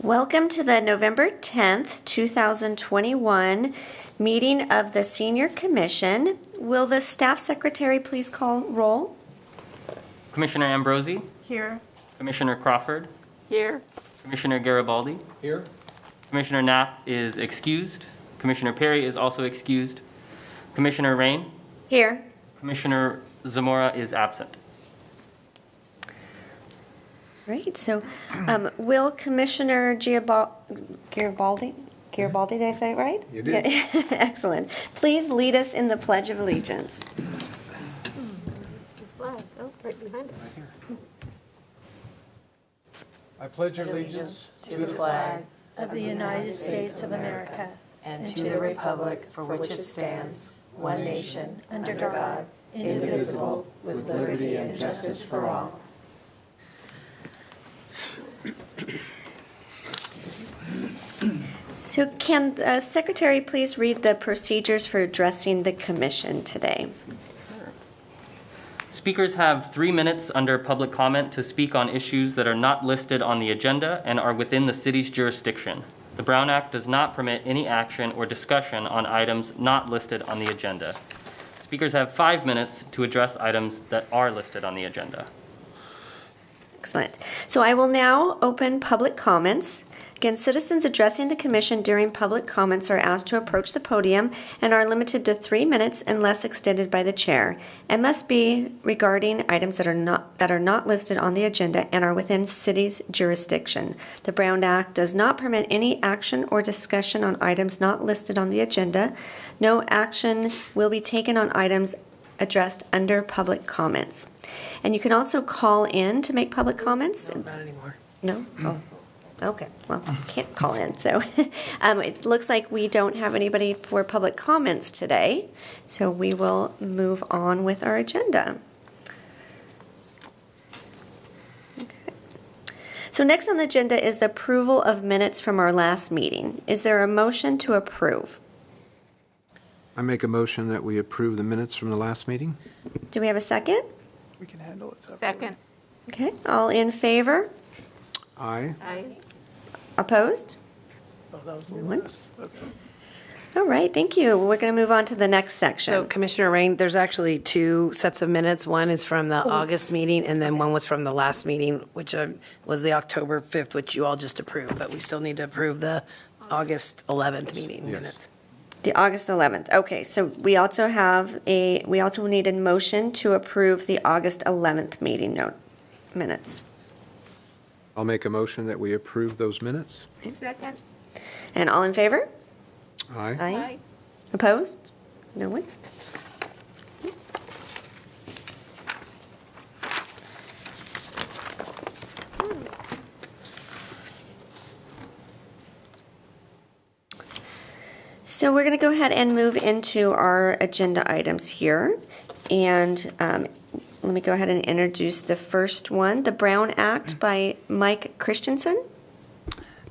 Welcome to the November 10th, 2021 meeting of the Senior Commission. Will the staff secretary please call roll? Commissioner Ambrosi? Here. Commissioner Crawford? Here. Commissioner Garibaldi? Here. Commissioner Knapp is excused. Commissioner Perry is also excused. Commissioner Rain? Here. Commissioner Zamora is absent. Great. So will Commissioner Garibaldi, did I say it right? You did. Yeah. Excellent. Please lead us in the Pledge of Allegiance. There's the flag. Oh, right behind us. I pledge allegiance to the flag Of the United States of America and to the republic for which it stands, one nation, under God, indivisible, with liberty and justice for all. So can the secretary please read the procedures for addressing the commission today? Speakers have 3 minutes under public comment to speak on issues that are not listed on the agenda and are within the city's jurisdiction. The Brown Act does not permit any action or discussion on items not listed on the agenda. Speakers have 5 minutes to address items that are listed on the agenda. Excellent. So I will now open public comments. Again, citizens addressing the commission during public comments are asked to approach the podium and are limited to 3 minutes unless extended by the chair, and must be regarding items that are not listed on the agenda and are within city's jurisdiction. The Brown Act does not permit any action or discussion on items not listed on the agenda. No action will be taken on items addressed under public comments. And you can also call in to make public comments. No, not anymore. No? Oh, okay. Well, can't call in. So it looks like we don't have anybody for public comments today. So we will move on with our agenda. Okay. So next on the agenda is the approval of minutes from our last meeting. Is there a motion to approve? I make a motion that we approve the minutes from the last meeting. Do we have a second? We can handle it separately. Second. Okay. All in favor? Aye. Aye. Oh, Opposed? that was the No one? last. Okay. All right. Thank you. We're going to move on to the next section. So Commissioner Rain, there's actually 2 sets of minutes. One is from the August meeting, and then one was from the last meeting, which was the October 5th, which you all just approved, but we still need to approve the August 11th meeting Yes. minutes. The August 11th. Okay, so we also need a motion to approve the August 11th meeting minutes. I'll make a motion that we approve those minutes. Second. And all in favor? Aye. Aye. Opposed? No one? So we're going to go ahead and move into our agenda items here. And let me go ahead and introduce the first one, the Brown Act by Mike Christensen.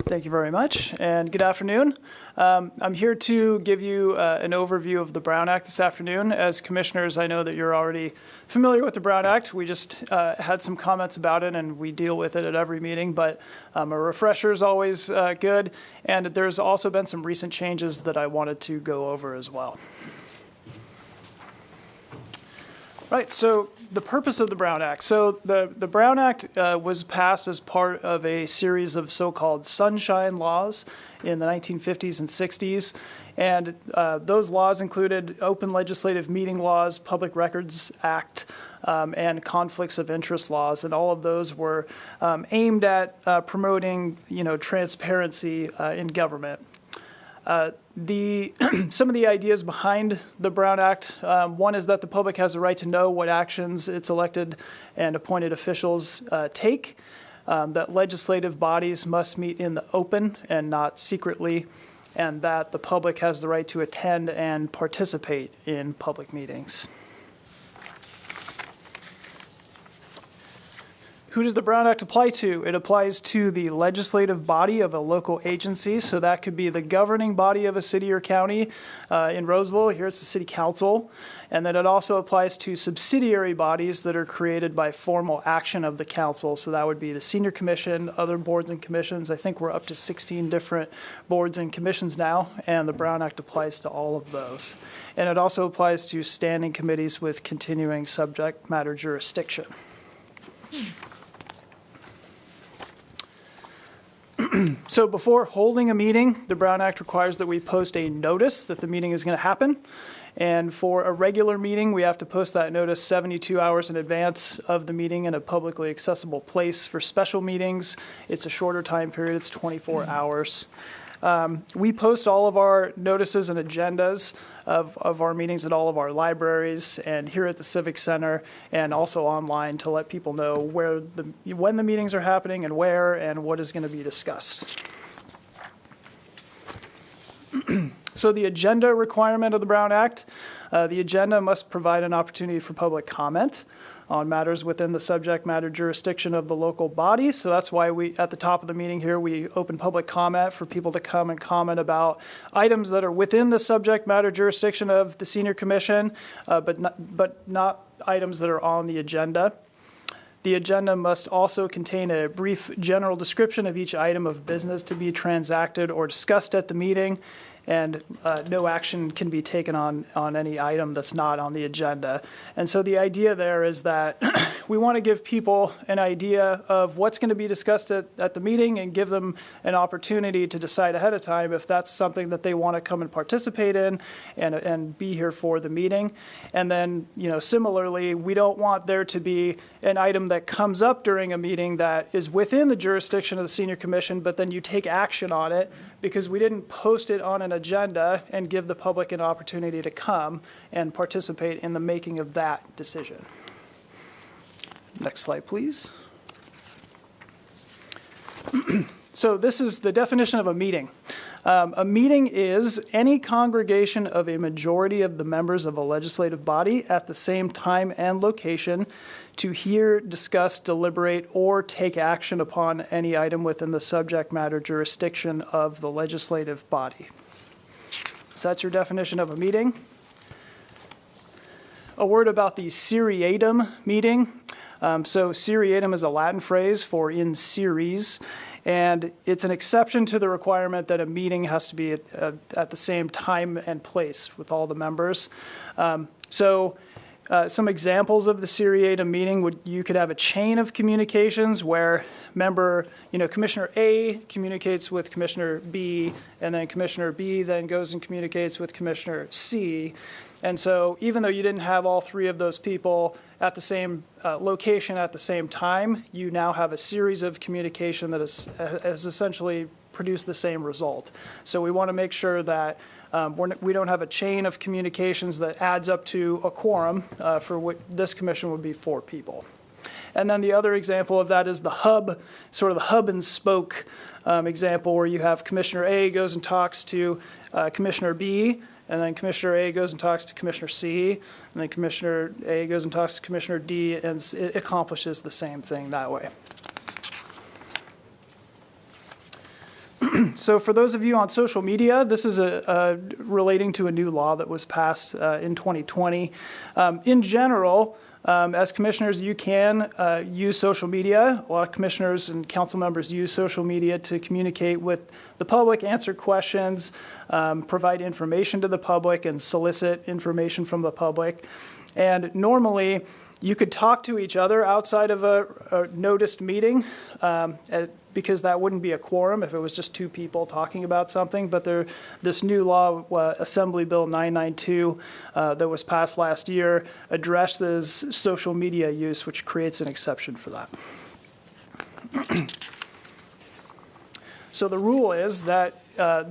Thank you very much, and good afternoon. I'm here to give you an overview of the Brown Act this afternoon. As commissioners, I know that you're already familiar with the Brown Act. We just had some comments about it, and we deal with it at every meeting, but a refresher is always good, and there's also been some recent changes that I wanted to go over as well. Right, so the purpose of the Brown Act. So the Brown Act was passed as part of a series of so-called sunshine laws in the 1950s and 60s. And those laws included open legislative meeting laws, Public Records Act, and conflicts of interest laws. And all of those were aimed at promoting, transparency in government. Some of the ideas behind the Brown Act, one is that the public has the right to know what actions its elected and appointed officials take, that legislative bodies must meet in the open and not secretly, and that the public has the right to attend and participate in public meetings. Who does the Brown Act apply to? It applies to the legislative body of a local agency. So that could be the governing body of a city or county. In Roseville, here it's the city council. And then it also applies to subsidiary bodies that are created by formal action of the council. So that would be the senior commission, other boards and commissions. I think we're up to 16 different boards and commissions now, and the Brown Act applies to all of those. And it also applies to standing committees with continuing subject matter jurisdiction. So before holding a meeting, the Brown Act requires that we post a notice that the meeting is going to happen. And for a regular meeting, we have to post that notice 72 hours in advance of the meeting in a publicly accessible place. For special meetings, it's a shorter time period, it's 24 hours. We post all of our notices and agendas of our meetings at all of our libraries and here at the Civic Center, and also online to let people know when the meetings are happening and where and what is going to be discussed. So the agenda requirement of the Brown Act, the agenda must provide an opportunity for public comment on matters within the subject matter jurisdiction of the local body. So that's why we, at the top of the meeting here, we open public comment for people to come and comment about items that are within the subject matter jurisdiction of the senior commission, but not items that are on the agenda. The agenda must also contain a brief general description of each item of business to be transacted or discussed at the meeting, and no action can be taken on any item that's not on the agenda. And so the idea there is that we want to give people an idea of what's going to be discussed at the meeting and give them an opportunity to decide ahead of time if that's something that they want to come and participate in and be here for the meeting. And then, similarly, we don't want there to be an item that comes up during a meeting that is within the jurisdiction of the senior commission, but then you take action on it because we didn't post it on an agenda and give the public an opportunity to come and participate in the making of that decision. Next slide, please. So this is the definition of a meeting. A meeting is any congregation of a majority of the members of a legislative body at the same time and location to hear, discuss, deliberate, or take action upon any item within the subject matter jurisdiction of the legislative body. So that's your definition of a meeting. A word about the Seriatum Meeting. So Seriatum is a Latin phrase for in series, and it's an exception to the requirement that a meeting has to be at the same time and place with all the members. Some examples of the Seriatum Meeting you could have a chain of communications where Commissioner A communicates with Commissioner B, and then Commissioner B then goes and communicates with Commissioner C. And so even though you didn't have all three of those people at the same location at the same time, you now have a series of communication that has essentially produced the same result. So we want to make sure that we don't have a chain of communications that adds up to a quorum. For what this commission would be 4 people. And then the other example of that is the hub and spoke example, where you have Commissioner A goes and talks to Commissioner B, and then Commissioner A goes and talks to Commissioner C, and then Commissioner A goes and talks to Commissioner D, and it accomplishes the same thing that way. So for those of you on social media, this is relating to a new law that was passed in 2020. In general, as commissioners, you can use social media. A lot of commissioners and council members use social media to communicate with the public, answer questions, provide information to the public, and solicit information from the public. And normally, you could talk to each other outside of a noticed meeting, because that wouldn't be a quorum if it was just 2 people talking about something. But this new law, Assembly Bill 992, that was passed last year, addresses social media use, which creates an exception for that. So the rule is that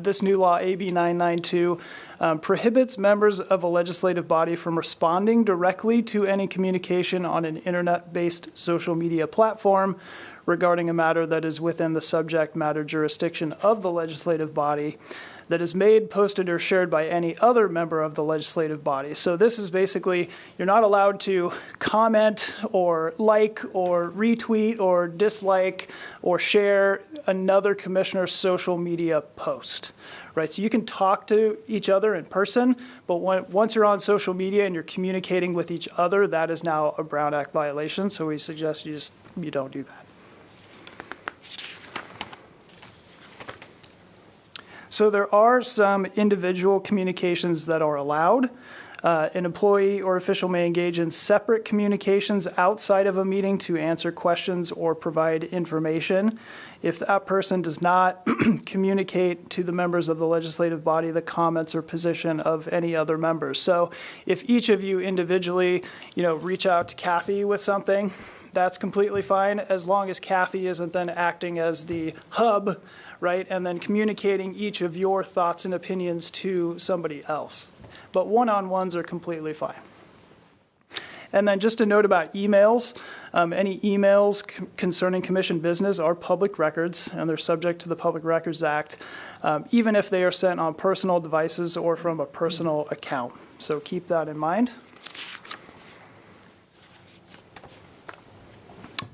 this new law, AB 992, prohibits members of a legislative body from responding directly to any communication on an internet-based social media platform regarding a matter that is within the subject matter jurisdiction of the legislative body. that is made, posted, or shared by any other member of the legislative body. So this is basically, you're not allowed to comment or like or retweet or dislike or share another commissioner's social media post, right? So you can talk to each other in person, but once you're on social media and you're communicating with each other, that is now a Brown Act violation. So we suggest you don't do that. So there are some individual communications that are allowed. An employee or official may engage in separate communications outside of a meeting to answer questions or provide information. If that person does not communicate to the members of the legislative body the comments or position of any other members. So if each of you individually, reach out to Kathy with something, that's completely fine, as long as Kathy isn't then acting as the hub, right, and then communicating each of your thoughts and opinions to somebody else. But one-on-ones are completely fine. And then just a note about emails. Any emails concerning commission business are public records, and they're subject to the Public Records Act, even if they are sent on personal devices or from a personal account. So keep that in mind.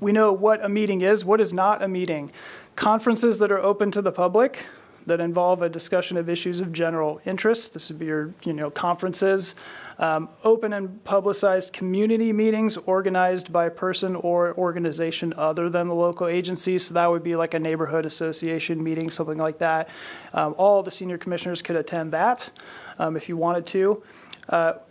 We know what a meeting is. What is not a meeting? Conferences that are open to the public that involve a discussion of issues of general interest. This would be your, conferences. Open and publicized community meetings organized by a person or organization other than the local agency. So that would be like a neighborhood association meeting, something like that. All the senior commissioners could attend that if you wanted to.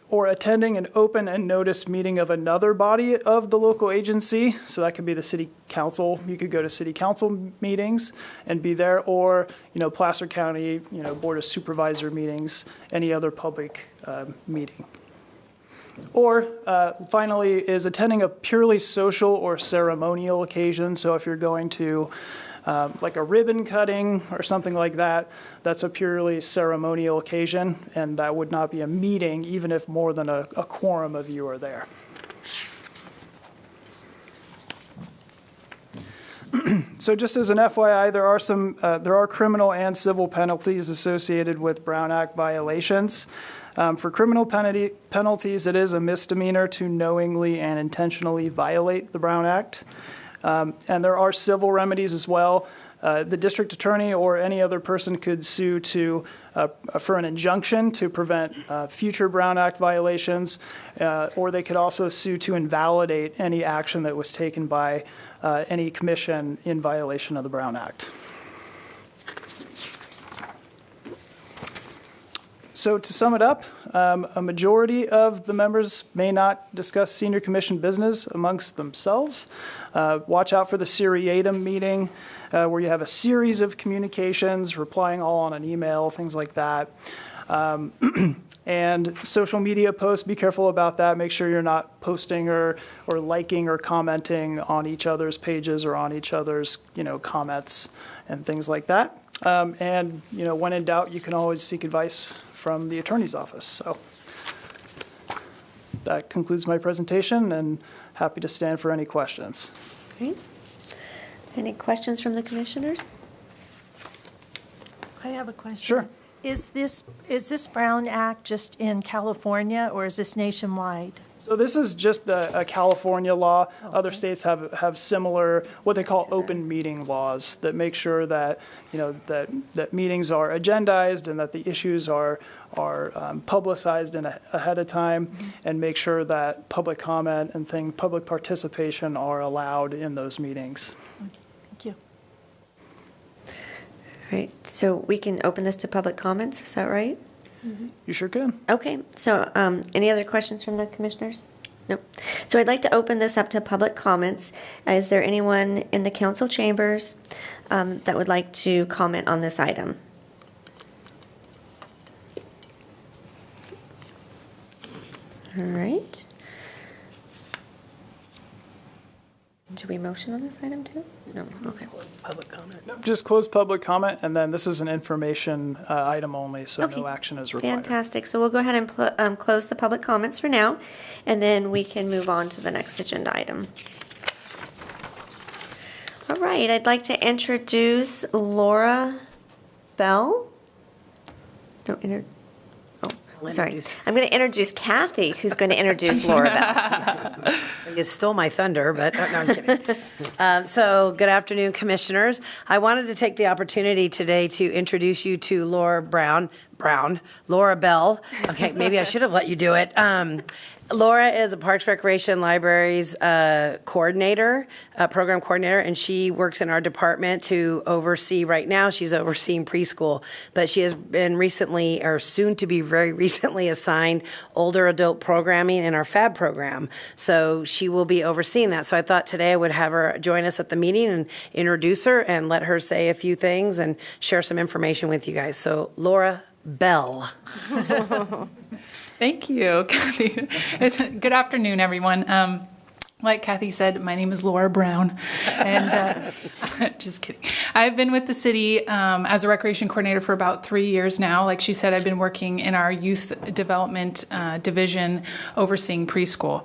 Or attending an open and noticed meeting of another body of the local agency. So that could be the city council. You could go to city council meetings and be there, or, Placer County, Board of Supervisor meetings, any other public meeting. Or finally is attending a purely social or ceremonial occasion. So if you're going to like a ribbon cutting or something like that, that's a purely ceremonial occasion, and that would not be a meeting, even if more than a quorum of you are there. So just as an FYI, there are criminal and civil penalties associated with Brown Act violations. For criminal penalties, it is a misdemeanor to knowingly and intentionally violate the Brown Act. And there are civil remedies as well. The district attorney or any other person could sue for an injunction to prevent future Brown Act violations, or they could also sue to invalidate any action that was taken by any commission in violation of the Brown Act. So to sum it up, a majority of the members may not discuss senior commission business amongst themselves. Watch out for the Seriatum Meeting, where you have a series of communications, replying all on an email, things like that. And social media posts, be careful about that. Make sure you're not posting or liking or commenting on each other's pages or on each other's, comments and things like that. And, when in doubt, you can always seek advice from the attorney's office. So that concludes my presentation, and happy to stand for any questions. Great. Any questions from the commissioners? I have a question. Sure. Is this Brown Act just in California, or is this nationwide? So this is just a California law. Other states have similar, what they call open meeting laws that make sure that, that meetings are agendized and that the issues are publicized ahead of time, and make sure that public comment and public participation are allowed in those meetings. Thank you. All right, so we can open this to public comments, is that right? You sure can. Okay, so any other questions from the commissioners? Nope. So I'd like to open this up to public comments. Is there anyone in the council chambers that would like to comment on this item? All right. Do we motion on this item too? No, okay. Public comment. Just close public comment, and then this is an information item only, so Okay. no action is required. Fantastic. So we'll go ahead and close the public comments for now, and then we can move on to the next agenda item. All right, I'd like to introduce Laura Bell. No, I'll sorry. introduce- I'm going to introduce Kathy, who's going to introduce Laura Bell. You stole my thunder, but no, I'm kidding. So, good afternoon, commissioners. I wanted to take the opportunity today to introduce you to Laura Bell. Okay, maybe I should have let you do it. Laura is a Parks, Recreation, Libraries coordinator, program coordinator, and she works in our department to oversee, right now she's overseeing preschool, but she has been recently, or soon to be very recently, assigned older adult programming in our FAB program. So she will be overseeing that. So I thought today I would have her join us at the meeting and introduce her and let her say a few things and share some information with you guys. So Laura Bell. Thank you, Kathy. Good afternoon, everyone. Like Kathy said, my name is Laura Brown, and just kidding. I've been with the city as a recreation coordinator for about 3 years now. Like she said, I've been working in our youth development division overseeing preschool.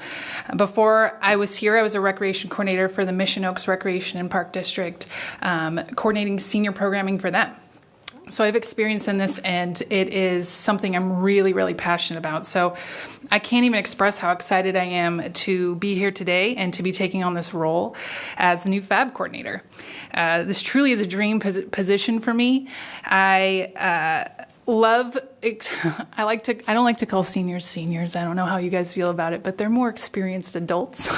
Before I was here, I was a recreation coordinator for the Mission Oaks Recreation and Park District, coordinating senior programming for them. So I have experience in this, and it is something I'm really, really passionate about. So I can't even express how excited I am to be here today and to be taking on this role as the new FAB coordinator. This truly is a dream position for me. I don't like to call seniors. I don't know how you guys feel about it, but they're more experienced adults.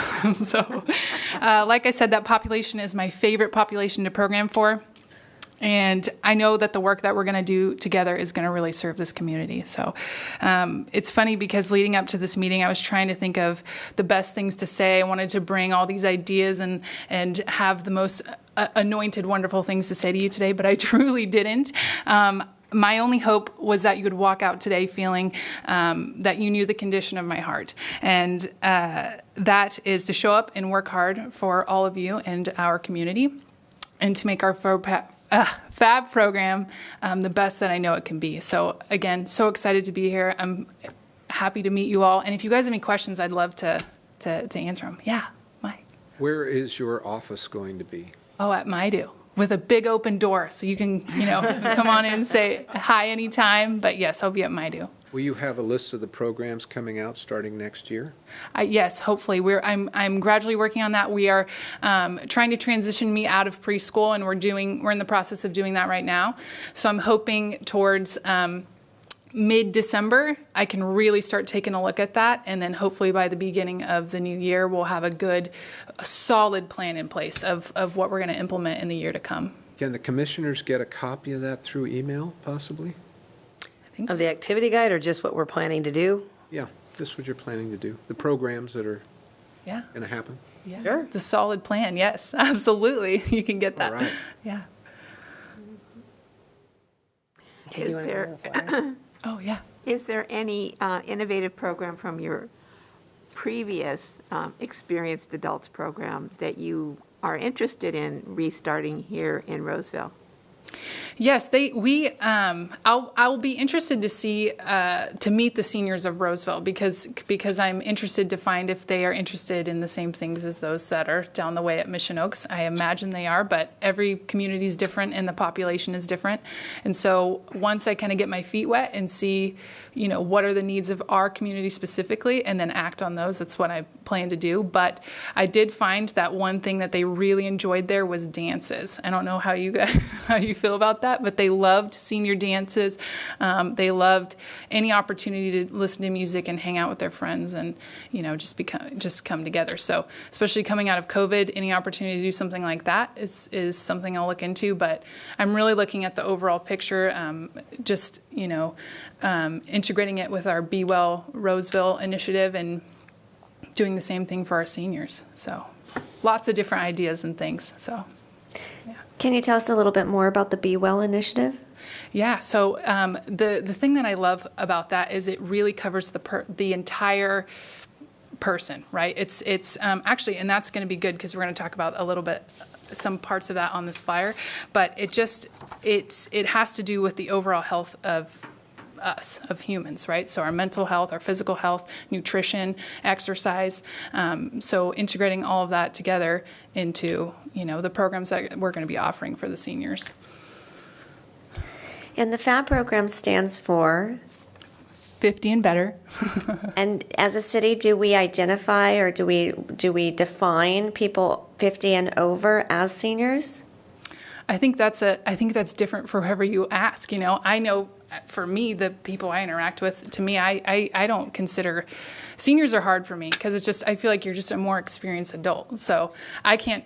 So like I said, that population is my favorite population to program for. And I know that the work that we're going to do together is going to really serve this community. So it's funny because leading up to this meeting, I was trying to think of the best things to say. I wanted to bring all these ideas and have the most anointed, wonderful things to say to you today, but I truly didn't. My only hope was that you would walk out today feeling that you knew the condition of my heart. And that is to show up and work hard for all of you and our community and to make our FAB program the best that I know it can be. So again, so excited to be here. I'm happy to meet you all. And if you guys have any questions, I'd love to answer them. Yeah, Mike. Where is your office going to be? Oh, at Maidu, with a big open door. So you can, come on in and say hi anytime. But yes, I'll be at Maidu. Will you have a list of the programs coming out starting next year? Yes, hopefully. I'm gradually working on that. We are trying to transition me out of preschool, and we're in the process of doing that right now. So I'm hoping towards mid-December, I can really start taking a look at that, and then hopefully by the beginning of the new year, we'll have a solid plan in place of what we're going to implement in the year to come. Can the commissioners get a copy of that through email, possibly? Of the activity guide or just what we're planning to do? Yeah, just what you're planning to do. The programs that are Yeah. going to happen. Yeah. Sure. The solid plan. Yes, absolutely. You can get that. All right. Yeah. Is there? Oh, yeah. Is there any innovative program from your previous experienced adults program that you are interested in restarting here in Roseville? Yes, I'll be interested to see to meet the seniors of Roseville because I'm interested to find if they are interested in the same things as those that are down the way at Mission Oaks. I imagine they are, but every community is different and the population is different. And so once I kind of get my feet wet and see, what are the needs of our community specifically, and then act on those, that's what I plan to do. But I did find that one thing that they really enjoyed there was dances. I don't know how you feel about that, but they loved senior dances. They loved any opportunity to listen to music and hang out with their friends and, just come together. So especially coming out of COVID, any opportunity to do something like that is something I'll look into. But I'm really looking at the overall picture, integrating it with our Be Well Roseville initiative and doing the same thing for our seniors. So lots of different ideas and things. So, yeah. Can you tell us a little bit more about the Be Well initiative? Yeah, so the thing that I love about that is it really covers the entire person, right? It's actually, and that's going to be good because we're going to talk about a little bit some parts of that on this flyer, but it has to do with the overall health of us, of humans, right? So our mental health, our physical health, nutrition, exercise. So integrating all of that together into, the programs that we're going to be offering for the seniors. And the FAB program stands for, 50 and better. and as a city, do we identify or do we define people 50 and over as seniors? I think that's different for whoever you ask. You know, I know for me, the people I interact with, to me, I don't consider seniors are hard for me because it's just I feel like you're just a more experienced adult. So I can't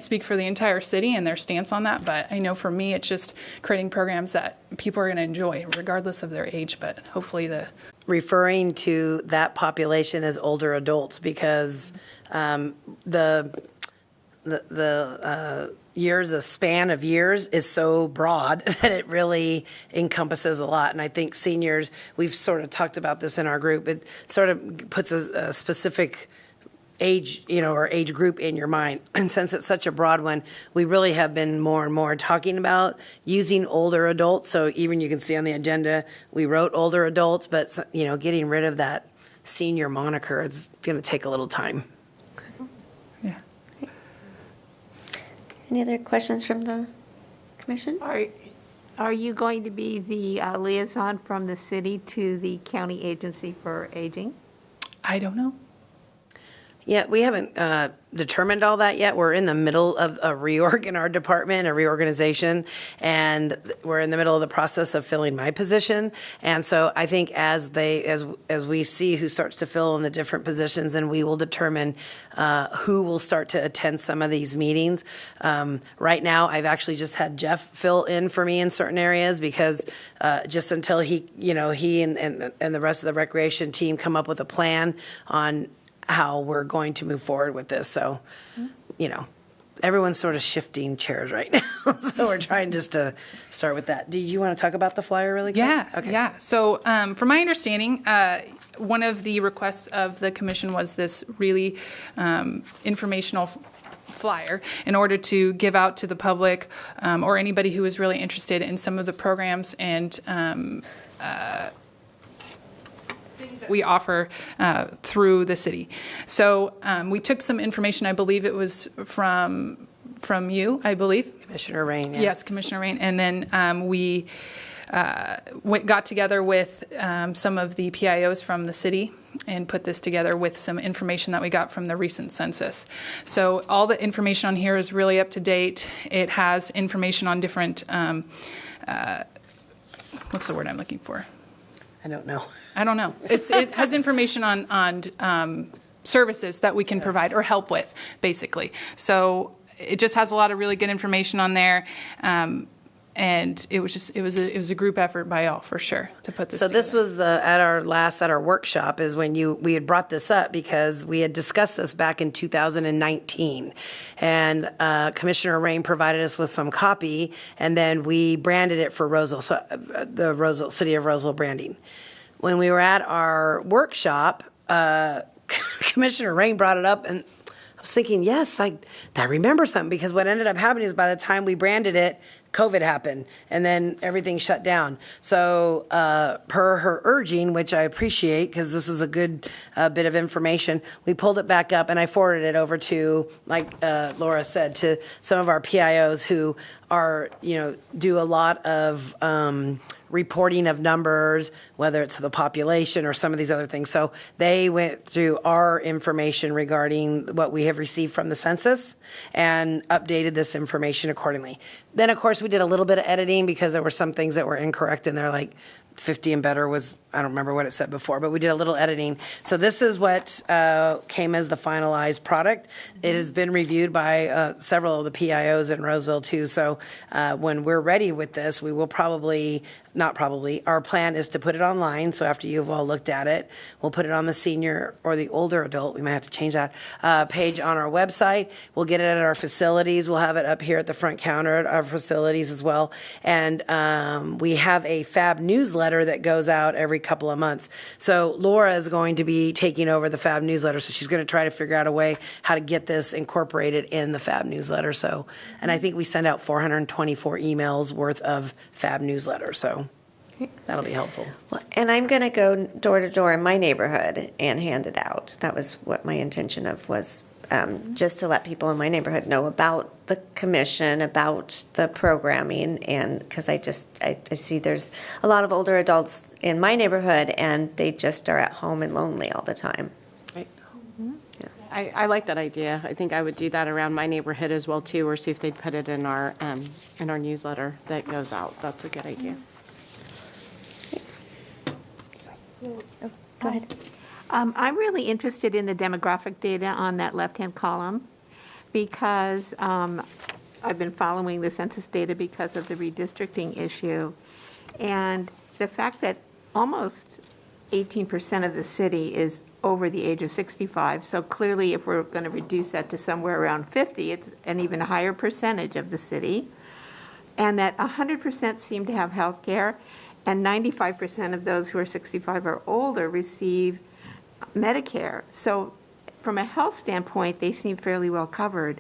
speak for the entire city and their stance on that, but I know for me, it's just creating programs that people are going to enjoy regardless of their age, but hopefully Referring to that population as older adults because the years, the span of years is so broad that it really encompasses a lot. And I think seniors, we've sort of talked about this in our group, it sort of puts a specific age, or age group in your mind. And since it's such a broad one, we really have been more and more talking about using older adults. So even you can see on the agenda, we wrote older adults, but getting rid of that senior moniker is going to take a little time. yeah. Any other questions from the commission? Are you going to be the liaison from the city to the county agency for aging? I don't know. Yeah, we haven't determined all that yet. We're in the middle of a reorg in our department, a reorganization, and we're in the middle of the process of filling my position. And so I think as we see who starts to fill in the different positions, and we will determine who will start to attend some of these meetings. Right now, I've actually just had Jeff fill in for me in certain areas because just until he and the rest of the recreation team come up with a plan on how we're going to move forward with this. So, everyone's sort of shifting chairs right now. So we're trying just to start with that. Do you want to talk about the flyer really quick? Yeah. Okay. Yeah. So from my understanding, one of the requests of the commission was this really informational flyer in order to give out to the public or anybody who is really interested in some of the programs and we offer through the city. So we took some information, I believe it was from you, I believe. Commissioner Rain. Yes, Commissioner Rain. And then we got together with some of the PIOs from the city and put this together with some information that we got from the recent census. So all the information on here is really up to date. It has information on different, what's the word I'm looking for? I don't know. It has information on services that we can provide or help with, basically. So it just has a lot of really good information on there, and it was a group effort by all for sure to put this. So together. this was at our workshop is when we had brought this up because we had discussed this back in 2019, and Commissioner Rain provided us with some copy, and then we branded it for Roseville, so the City of Roseville branding. When we were at our workshop, Commissioner Rain brought it up, and I was thinking, yes, I remember something, because what ended up happening is by the time we branded it, COVID happened, and then everything shut down. So per her urging, which I appreciate because this was a good bit of information, we pulled it back up, and I forwarded it over to, like Laura said, to some of our PIOs who are, do a lot of reporting of numbers, whether it's the population or some of these other things. So they went through our information regarding what we have received from the census and updated this information accordingly. Then, of course, we did a little bit of editing because there were some things that were incorrect in there, like 50 and better was, I don't remember what it said before, but we did a little editing. So this is what came as the finalized product. It has been reviewed by several of the PIOs in Roseville too. So when we're ready with this, we will our plan is to put it online. So after you've all looked at it, we'll put it on the senior or the older adult, we might have to change that, page on our website. We'll get it at our facilities. We'll have it up here at the front counter at our facilities as well. And we have a FAB newsletter that goes out every couple of months. So Laura is going to be taking over the FAB newsletter. So she's going to try to figure out a way how to get this incorporated in the FAB newsletter. So, and I think we send out 424 emails worth of FAB newsletter. So that'll be helpful. Well, and I'm going to go door to door in my neighborhood and hand it out. That was what my intention was just to let people in my neighborhood know about the commission, about the programming, and because I see there's a lot of older adults in my neighborhood, and they just are at home and lonely all the time. Right. I like that idea. I think I would do that around my neighborhood as well too, or see if they'd put it in our newsletter that goes out. That's a good idea. Go ahead. I'm really interested in the demographic data on that left-hand column because I've been following the census data because of the redistricting issue. And the fact that almost 18% of the city is over the age of 65. So clearly, if we're going to reduce that to somewhere around 50, it's an even higher percentage of the city. And that 100% seem to have health care, and 95% of those who are 65 or older receive Medicare. So from a health standpoint, they seem fairly well covered.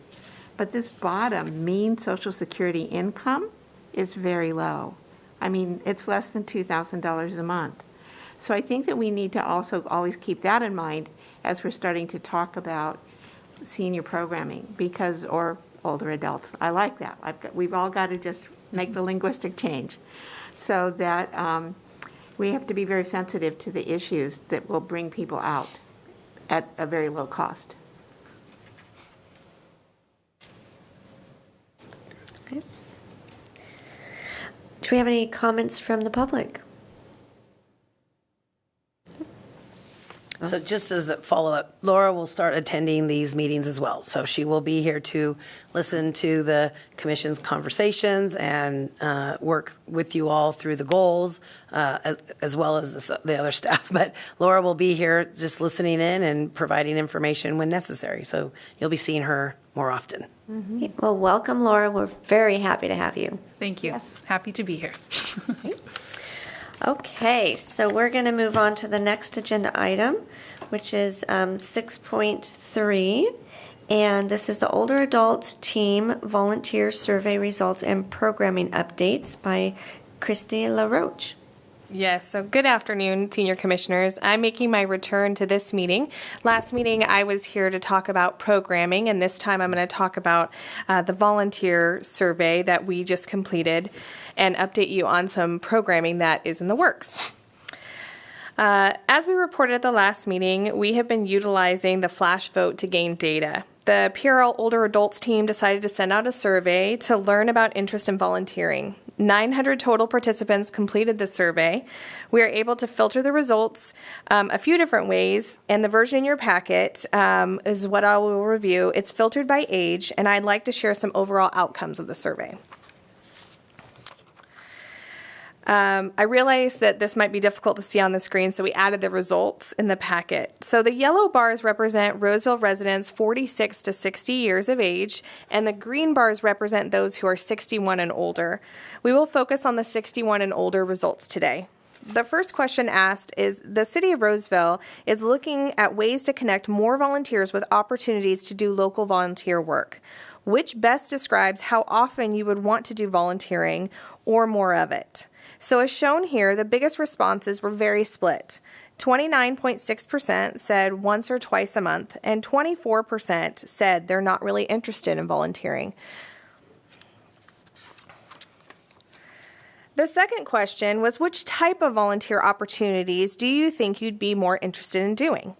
But this bottom, mean Social Security income, is very low. I mean, it's less than $2,000 a month. So I think that we need to also always keep that in mind as we're starting to talk about senior programming, or older adults. I like that. We've all got to just make the linguistic change so that we have to be very sensitive to the issues that will bring people out at a very low cost. Okay. Do we have any comments from the public? So just as a follow-up, Laura will start attending these meetings as well. So she will be here to listen to the commission's conversations and work with you all through the goals, as well as the other staff. But Laura will be here just listening in and providing information when necessary. So you'll be seeing her more often. Mm-hmm. Well, welcome, Laura. We're very happy to have you. Thank you. Yes. Happy to be here. Okay, so we're going to move on to the next agenda item, which is 6.3, and this is the Older Adult Team Volunteer Survey Results and Programming Updates by Christie Laroche. Yes, so good afternoon, Senior Commissioners. I'm making my return to this meeting. Last meeting, I was here to talk about programming, and this time I'm going to talk about the volunteer survey that we just completed and update you on some programming that is in the works. As we reported at the last meeting, we have been utilizing the flash vote to gain data. The Prl Older Adults team decided to send out a survey to learn about interest in volunteering. 900 total participants completed the survey. We are able to filter the results a few different ways, and the version in your packet is what I will review. It's filtered by age, and I'd like to share some overall outcomes of the survey. I realize that this might be difficult to see on the screen, so we added the results in the packet. So the yellow bars represent Roseville residents 46 to 60 years of age, and the green bars represent those who are 61 and older. We will focus on the 61 and older results today. The first question asked is, the City of Roseville is looking at ways to connect more volunteers with opportunities to do local volunteer work. Which best describes how often you would want to do volunteering or more of it? So as shown here, the biggest responses were very split. 29.6% said once or twice a month, and 24% said they're not really interested in volunteering. The second question was, which type of volunteer opportunities do you think you'd be more interested in doing?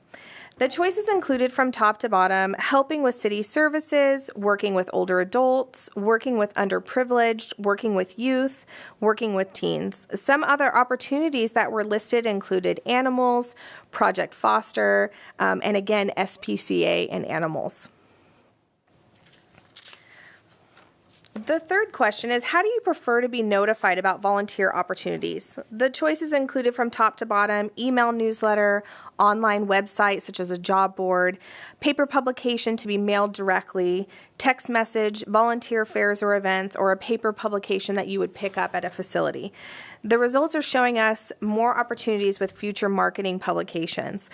The choices included from top to bottom: helping with city services, working with older adults, working with underprivileged, working with youth, working with teens. Some other opportunities that were listed included animals, Project Foster, and again, SPCA and animals. The third question is, how do you prefer to be notified about volunteer opportunities? The choices included from top to bottom: email newsletter, online website such as a job board, paper publication to be mailed directly, text message, volunteer fairs or events, or a paper publication that you would pick up at a facility. The results are showing us more opportunities with future marketing publications.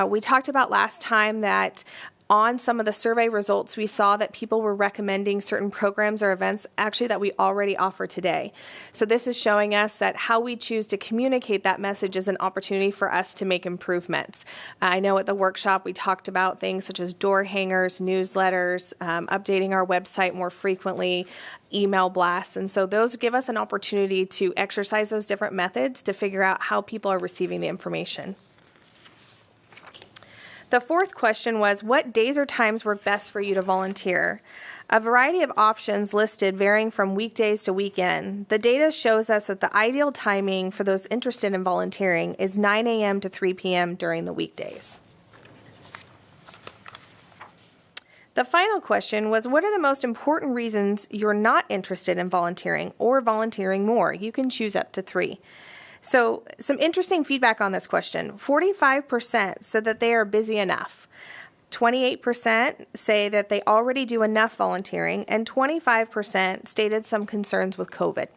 We talked about last time that On some of the survey results, we saw that people were recommending certain programs or events actually that we already offer today. So this is showing us that how we choose to communicate that message is an opportunity for us to make improvements. I know at the workshop we talked about things such as door hangers, newsletters, updating our website more frequently, email blasts, and so those give us an opportunity to exercise those different methods to figure out how people are receiving the information. The fourth question was, what days or times work best for you to volunteer? A variety of options listed varying from weekdays to weekend. The data shows us that the ideal timing for those interested in volunteering is 9 a.m. to 3 p.m. during the weekdays. The final question was, what are the most important reasons you're not interested in volunteering or volunteering more? You can choose up to 3. So some interesting feedback on this question. 45% said that they are busy enough. 28% say that they already do enough volunteering, and 25% stated some concerns with COVID.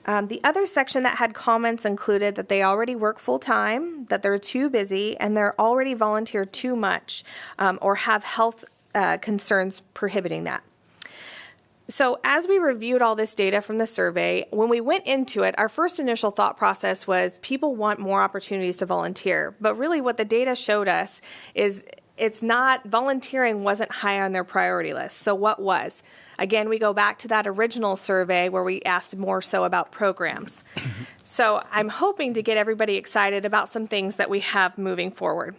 The other section that had comments included that they already work full-time, that they're too busy, and they're already volunteer too much, or have health concerns prohibiting that. So as we reviewed all this data from the survey, when we went into it, our first initial thought process was people want more opportunities to volunteer. But really what the data showed us is volunteering wasn't high on their priority list. So what was? Again, we go back to that original survey where we asked more so about programs. So I'm hoping to get everybody excited about some things that we have moving forward.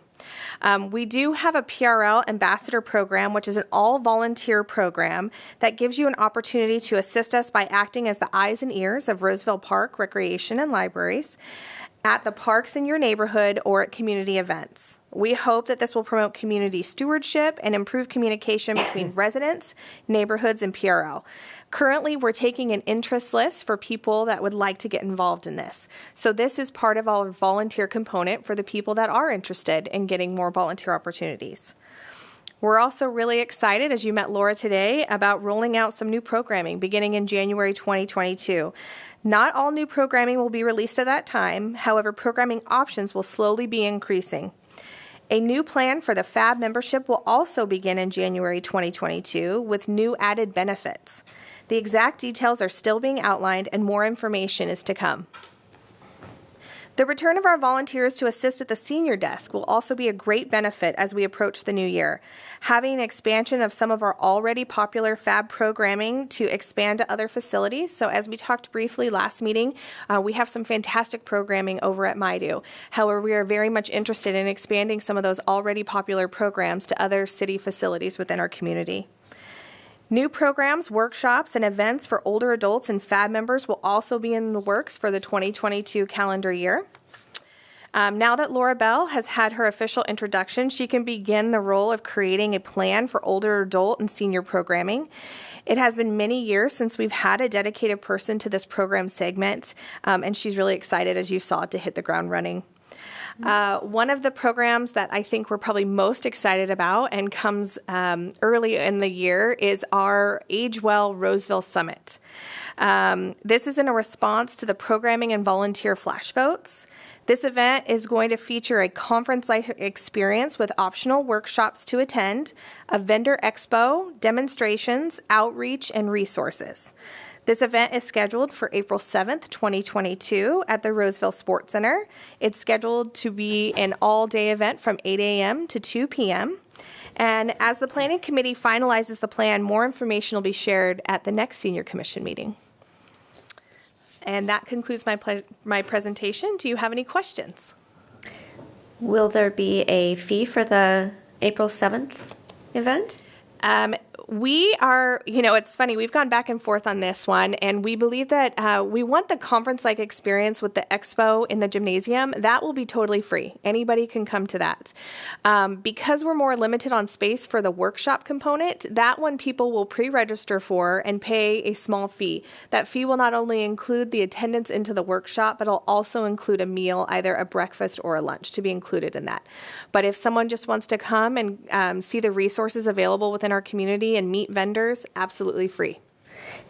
We do have a Prl Ambassador Program, which is an all-volunteer program that gives you an opportunity to assist us by acting as the eyes and ears of Roseville Park, Recreation, and Libraries at the parks in your neighborhood or at community events. We hope that this will promote community stewardship and improve communication between residents, neighborhoods, and PRL. Currently, we're taking an interest list for people that would like to get involved in this. So this is part of our volunteer component for the people that are interested in getting more volunteer opportunities. We're also really excited, as you met Laura today, about rolling out some new programming beginning in January 2022. Not all new programming will be released at that time. However, programming options will slowly be increasing. A new plan for the FAB membership will also begin in January 2022 with new added benefits. The exact details are still being outlined and more information is to come. The return of our volunteers to assist at the senior desk will also be a great benefit as we approach the new year. Having an expansion of some of our already popular FAB programming to expand to other facilities. So as we talked briefly last meeting, we have some fantastic programming over at MyDo. However, we are very much interested in expanding some of those already popular programs to other city facilities within our community. New programs, workshops, and events for older adults and FAB members will also be in the works for the 2022 calendar year. Now that Laura Bell has had her official introduction, she can begin the role of creating a plan for older adult and senior programming. It has been many years since we've had a dedicated person to this program segment, and she's really excited, as you saw, to hit the ground running. One of the programs that I think we're probably most excited about and comes early in the year is our Age Well Roseville Summit. This is in a response to the programming and volunteer flash votes. This event is going to feature a conference-like experience with optional workshops to attend, a vendor expo, demonstrations, outreach, and resources. This event is scheduled for April 7th, 2022 at the Roseville Sports Center. It's scheduled to be an all-day event from 8 a.m. to 2 p.m. And as the Planning Committee finalizes the plan, more information will be shared at the next Senior Commission meeting. And that concludes my presentation. Do you have any questions? Will there be a fee for the April 7th event? We are, it's funny, we've gone back and forth on this one, and we believe that we want the conference-like experience with the expo in the gymnasium. That will be totally free. Anybody can come to that. Because we're more limited on space for the workshop component, that one people will pre-register for and pay a small fee. That fee will not only include the attendance into the workshop, but it'll also include a meal, either a breakfast or a lunch, to be included in that. But if someone just wants to come and see the resources available within our community and meet vendors, absolutely free.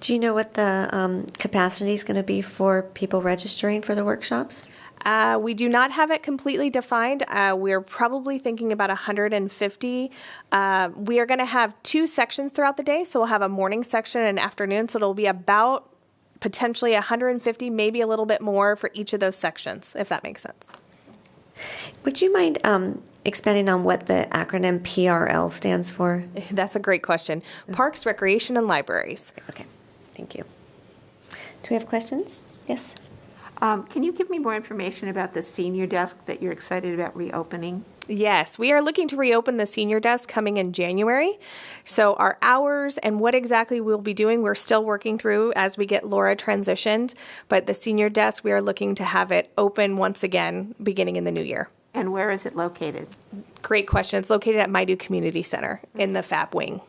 Do you know what the capacity is going to be for people registering for the workshops? We do not have it completely defined. We're probably thinking about 150. We are going to have 2 sections throughout the day. So we'll have a morning section and an afternoon. So it'll be about potentially 150, maybe a little bit more for each of those sections, if that makes sense. Would you mind expanding on what the acronym PRL stands for? That's a great question. Parks, Recreation, and Libraries. Okay, thank you. Do we have questions? Yes. Can you give me more information about the senior desk that you're excited about reopening? Yes, we are looking to reopen the senior desk coming in January. So our hours and what exactly we'll be doing, we're still working through as we get Laura transitioned. But the senior desk, we are looking to have it open once again beginning in the new year. And where is it located? Great question. It's located at Maidu Community Center in the FAB wing.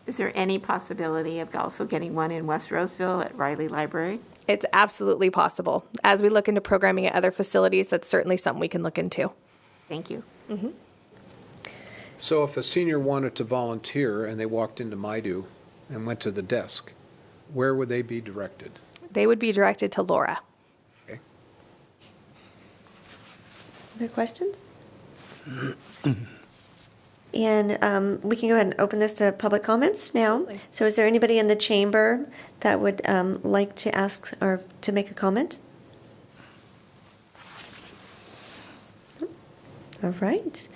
Is there any possibility of also getting one in West Roseville at Riley Library? It's absolutely possible. As we look into programming at other facilities, that's certainly something we can look into. Thank you. Mm-hmm. So if a senior wanted to volunteer and they walked into Maidu and went to the desk, where would they be directed? They would be directed to Laura. Okay. Other questions? And we can go ahead and open this to public comments now. Absolutely. So is there anybody in the chamber that would like to ask or to make a comment? All right.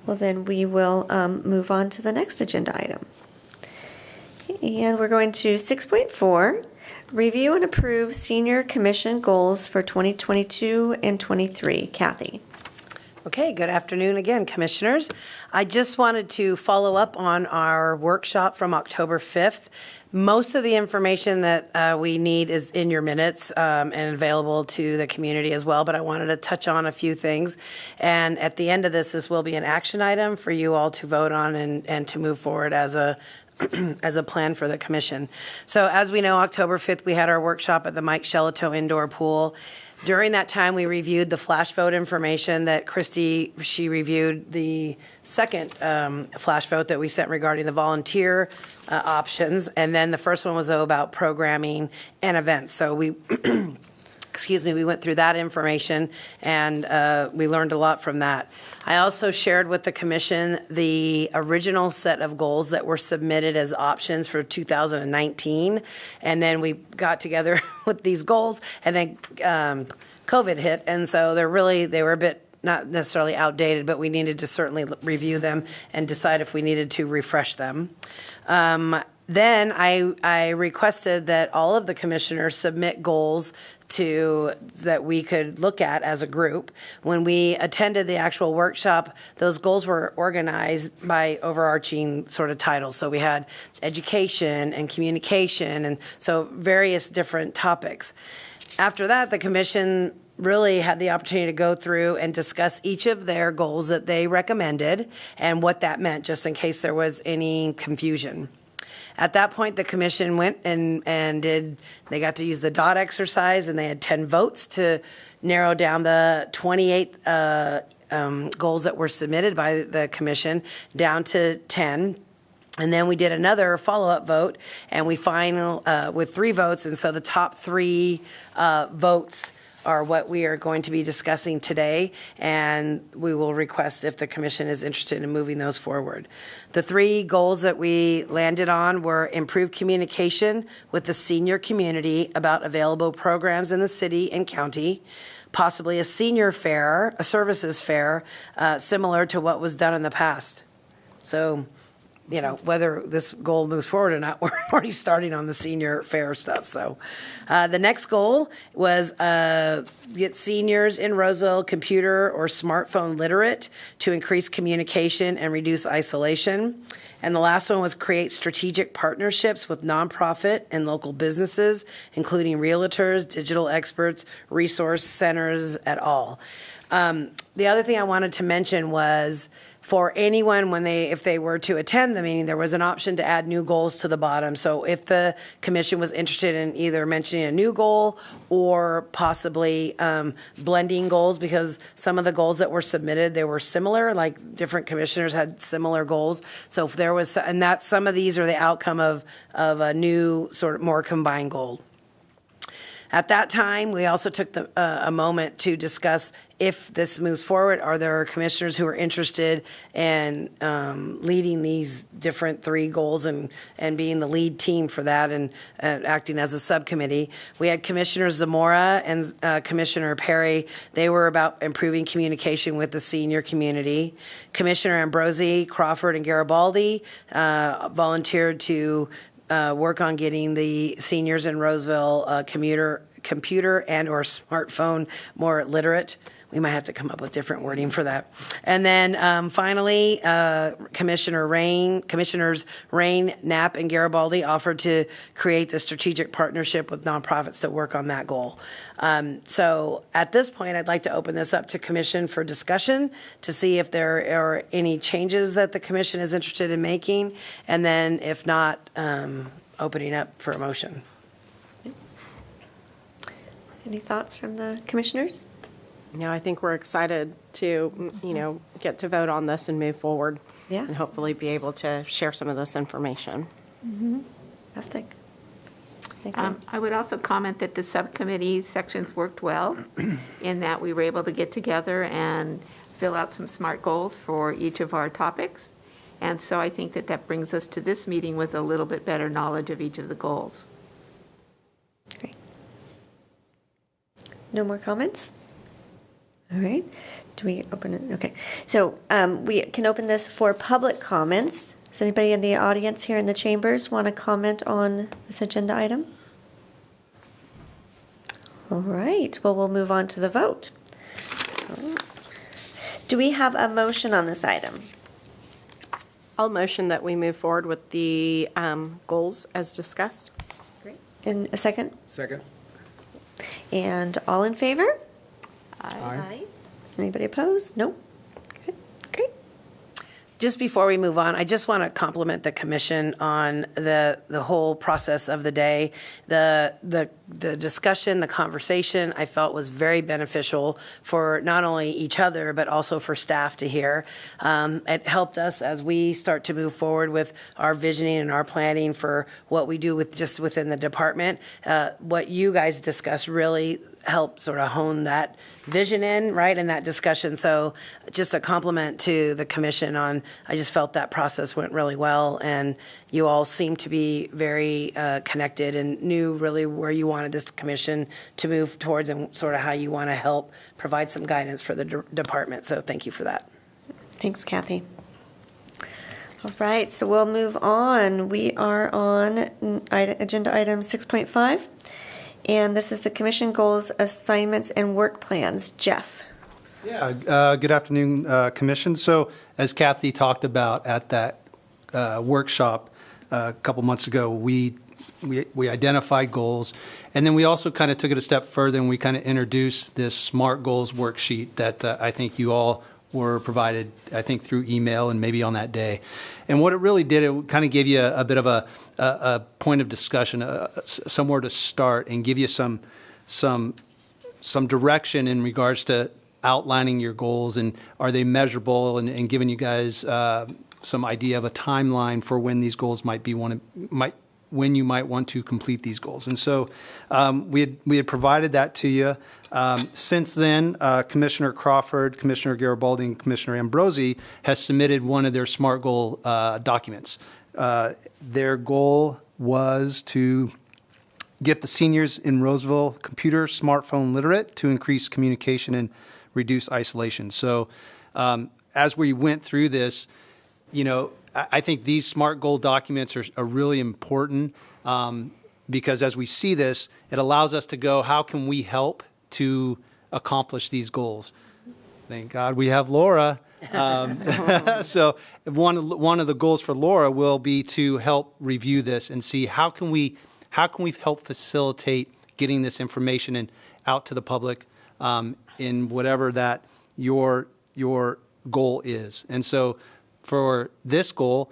Well, then we will move on to the next agenda item. And we're going to 6.4, review and approve senior commission goals for 2022 and 23. Kathy. Okay, good afternoon again, Commissioners. I just wanted to follow up on our workshop from October 5th. Most of the information that we need is in your minutes and available to the community as well, but I wanted to touch on a few things. And at the end of this will be an action item for you all to vote on and to move forward as a as a plan for the commission. So as we know, October 5th, we had our workshop at the Mike Shelito Indoor Pool. During that time, we reviewed the flash vote information that Christie, she reviewed the second flash vote that we sent regarding the volunteer options. And then the first one was about programming and events. So we, we went through that information and we learned a lot from that. I also shared with the commission the original set of goals that were submitted as options for 2019. And then we got together with these goals and then COVID hit. And so they were a bit not necessarily outdated, but we needed to certainly review them and decide if we needed to refresh them. Then I requested that all of the commissioners submit goals that we could look at as a group. When we attended the actual workshop, those goals were organized by overarching sort of titles. So we had education and communication, and so various different topics. After that, the commission really had the opportunity to go through and discuss each of their goals that they recommended and what that meant, just in case there was any confusion. At that point, the commission went and they got to use the dot exercise, and they had 10 votes to narrow down the 28 goals that were submitted by the commission down to 10. And then we did another follow-up vote, and we final with 3 votes. And so the top 3 votes are what we are going to be discussing today, and we will request if the commission is interested in moving those forward. The 3 goals that we landed on were improved communication with the senior community about available programs in the city and county, possibly a senior fair, a services fair, similar to what was done in the past. So, you know, whether this goal moves forward or not, we're already starting on the senior fair stuff. So the next goal was get seniors in Roseville computer or smartphone literate to increase communication and reduce isolation. And the last one was create strategic partnerships with nonprofit and local businesses, including realtors, digital experts, resource centers, et al. The other thing I wanted to mention was for anyone if they were to attend the meeting, there was an option to add new goals to the bottom. So if the commission was interested in either mentioning a new goal or possibly blending goals, because some of the goals that were submitted, they were similar, like different commissioners had similar goals. So if there was, and that some of these are the outcome of a new sort of more combined goal. At that time, we also took a moment to discuss if this moves forward, are there commissioners who are interested in leading these different 3 goals and being the lead team for that and acting as a subcommittee? We had Commissioner Zamora and Commissioner Perry. They were about improving communication with the senior community. Commissioner Ambrosi, Crawford, and Garibaldi volunteered to work on getting the seniors in Roseville computer and or smartphone more literate. We might have to come up with different wording for that. And then finally, Commissioners Rain, Knapp, and Garibaldi offered to create the strategic partnership with nonprofits to work on that goal. So at this point, I'd like to open this up to Commission for discussion to see if there are any changes that the Commission is interested in making, and then if not, opening up for a motion. Any thoughts from the commissioners? I think we're excited to, get to vote on this and move forward. Yeah. And hopefully be able to share some of this information. Fantastic. I would also comment that the subcommittee sections worked well in that we were able to get together and fill out some SMART goals for each of our topics. And so I think that brings us to this meeting with a little bit better knowledge of each of the goals. Great. No more comments? All right. Do we open it? Okay. So we can open this for public comments. Does anybody in the audience here in the chambers want to comment on this agenda item? All right. Well, we'll move on to the vote. So, do we have a motion on this item? I'll motion that we move forward with the goals as discussed. Great. In a second? Second. And all in favor? Aye. Anybody opposed? No? Good. Great. Just before we move on, I just want to compliment the commission on the whole process of the day. The discussion, the conversation, I felt was very beneficial for not only each other, but also for staff to hear. It helped us as we start to move forward with our visioning and our planning for what we do within the department. What you guys discussed really help sort of hone that vision in, right, in that discussion. So just a compliment to the commission on, I just felt that process went really well, and you all seemed to be very connected and knew really where you wanted this commission to move towards and sort of how you want to help provide some guidance for the department. So thank you for that. Thanks, Kathy. All right, so we'll move on. We are on agenda item 6.5. And this is the commission goals, assignments, and work plans. Jeff. Yeah, good afternoon, Commission. So as Kathy talked about at that workshop a couple months ago, we identified goals, and then we also kind of took it a step further, and we kind of introduced this SMART goals worksheet that I think you all were provided, I think, through email and maybe on that day. And what it really did, it kind of gave you a bit of a point of discussion, somewhere to start, and give you some direction in regards to outlining your goals, and are they measurable, and giving you guys some idea of a timeline for when these goals when you might want to complete these goals. And so we had provided that to you. Since then, Commissioner Crawford, Commissioner Garibaldi, and Commissioner Ambrosi has submitted one of their SMART goal documents. Their goal was to get the seniors in Roseville computer, smartphone literate to increase communication and reduce isolation. So as we went through this, I think these SMART goal documents are really important because as we see this, it allows us to go, how can we help to accomplish these goals? Thank God we have Laura. So one of the goals for Laura will be to help review this and see how can we help facilitate getting this information and out to the public in whatever that your goal is. And so for this goal,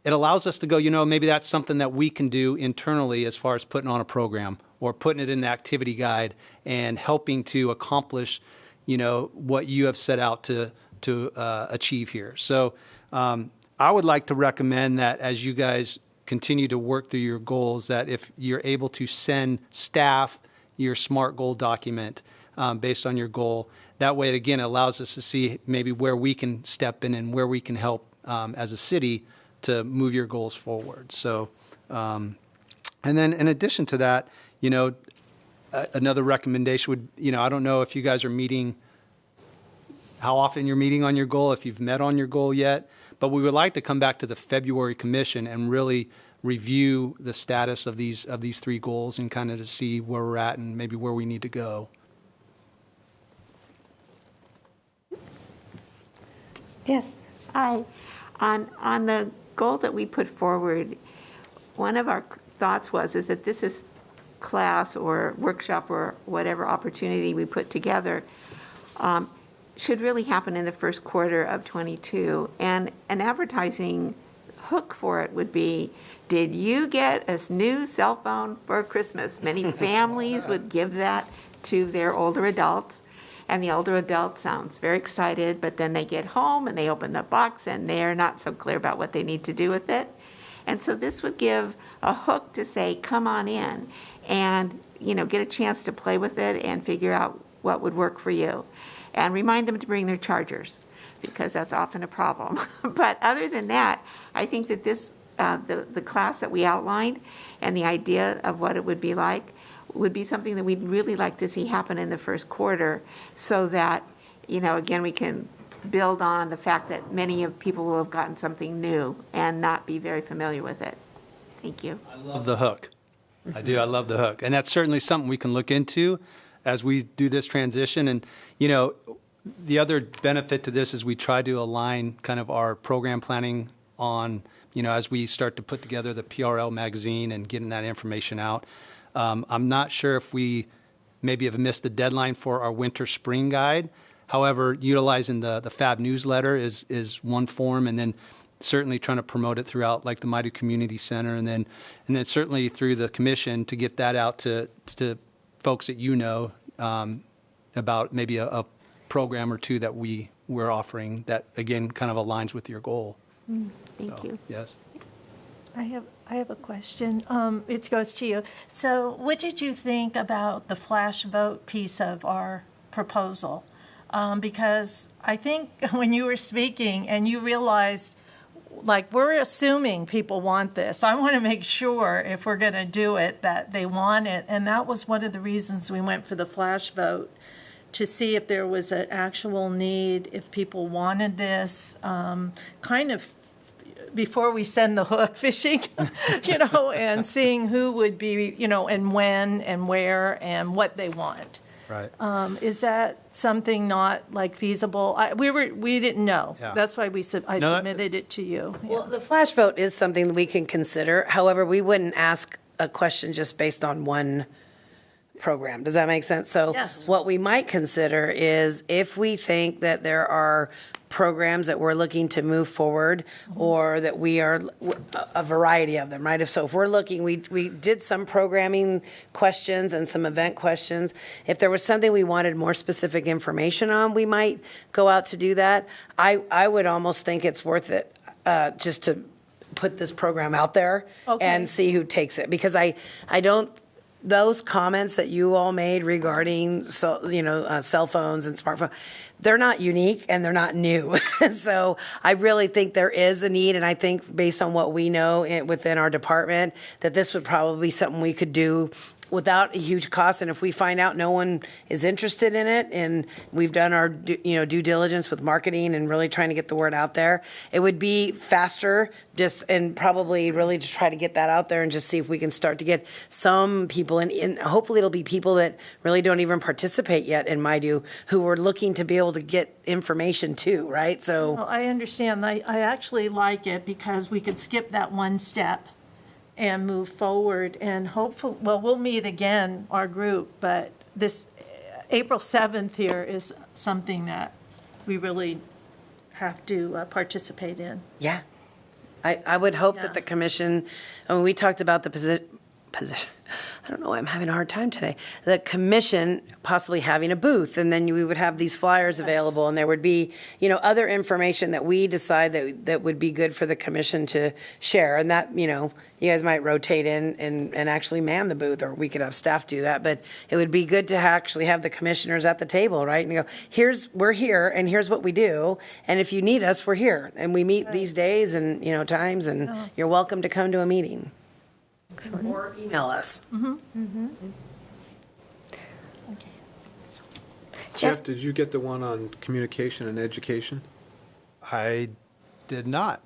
it allows us to go, maybe that's something that we can do internally as far as putting on a program or putting it in the activity guide and helping to accomplish, what you have set out to achieve here. So I would like to recommend that as you guys continue to work through your goals, that if you're able to send staff your SMART goal document based on your goal. That way, again, it allows us to see maybe where we can step in and where we can help as a city to move your goals forward. So, and then in addition to that, another recommendation would, I don't know if you guys are meeting, how often you're meeting on your goal, if you've met on your goal yet, but we would like to come back to the February commission and really review the status of these 3 goals and kind of to see where we're at and maybe where we need to go. Yes. Hi. On the goal that we put forward, one of our thoughts is that this is class or workshop or whatever opportunity we put together should really happen in the first quarter of '22. And an advertising hook for it would be, did you get a new cell phone for Christmas? Many families would give that to their older adults. And the older adult sounds very excited, but then they get home and they open the box and they're not so clear about what they need to do with it. And so this would give a hook to say, come on in and, get a chance to play with it and figure out what would work for you. And remind them to bring their chargers, because that's often a problem. But other than that, I think that this, the class that we outlined and the idea of what it would be like would be something that we'd really like to see happen in the first quarter, so that, again, we can build on the fact that many of people will have gotten something new and not be very familiar with it. Thank you. I love the hook. I do. I love the hook. And that's certainly something we can look into as we do this transition. And, the other benefit to this is we try to align kind of our program planning on, as we start to put together the PRL magazine and getting that information out. I'm not sure if we maybe have missed the deadline for our winter-spring guide. However, utilizing the FAB newsletter is one form, and then certainly trying to promote it throughout, like the Maidu Community Center, and then certainly through the commission to get that out to folks that about maybe a program or 2 that we're offering that, again, kind of aligns with your goal. Thank you. Yes. I have a question. It goes to you. So what did you think about the flash vote piece of our proposal? Because I think when you were speaking and you realized, we're assuming people want this. I want to make sure if we're going to do it that they want it. And that was one of the reasons we went for the flash vote, to see if there was an actual need, if people wanted this, kind of before we send the hook fishing, and seeing who would be, and when and where and what they want. Right. Is that something not feasible? We didn't know. Yeah. That's why I submitted it to you. Well, the flash vote is something that we can consider. However, we wouldn't ask a question just based on one program. Does that make sense? So Yes. What we might consider is if we think that there are programs that we're looking to move forward, or that we are a variety of them, right? If we're looking, we did some programming questions and some event questions. If there was something we wanted more specific information on, we might go out to do that. I would almost think it's worth it just to put this program out there and see who takes it, because I don't. Those comments that you all made regarding cell phones and smartphones, they're not unique and they're not new. So I really think there is a need, and I think based on what we know within our department, that this would probably be something we could do without a huge cost. And if we find out no one is interested in it, and we've done our due diligence with marketing and really trying to get the word out there, it would be faster, and probably really just try to get that out there and just see if we can start to get some people in. Hopefully it'll be people that really don't even participate yet in Maidu, who are looking to be able to get information too, right? So Well, I understand. I actually like it because we could skip that one step and move forward, and hopefully, we'll meet again, our group, but this April 7th here is something that we really have to participate in. yeah, I would hope that the commission, we talked about the position. I don't know why I'm having a hard time today. The commission possibly having a booth, and then we would have these flyers available, and there would be, other information that we decide that would be good for the commission to share, and that, you guys might rotate in and actually man the booth, or we could have staff do that, but it would be good to actually have the commissioners at the table, right? And go, we're here, and here's what we do, and if you need us, we're here, and we meet these days and, times, and you're welcome to come to a meeting. Excellent. Or email us. Jeff, did you get the one on communication and education? I did not.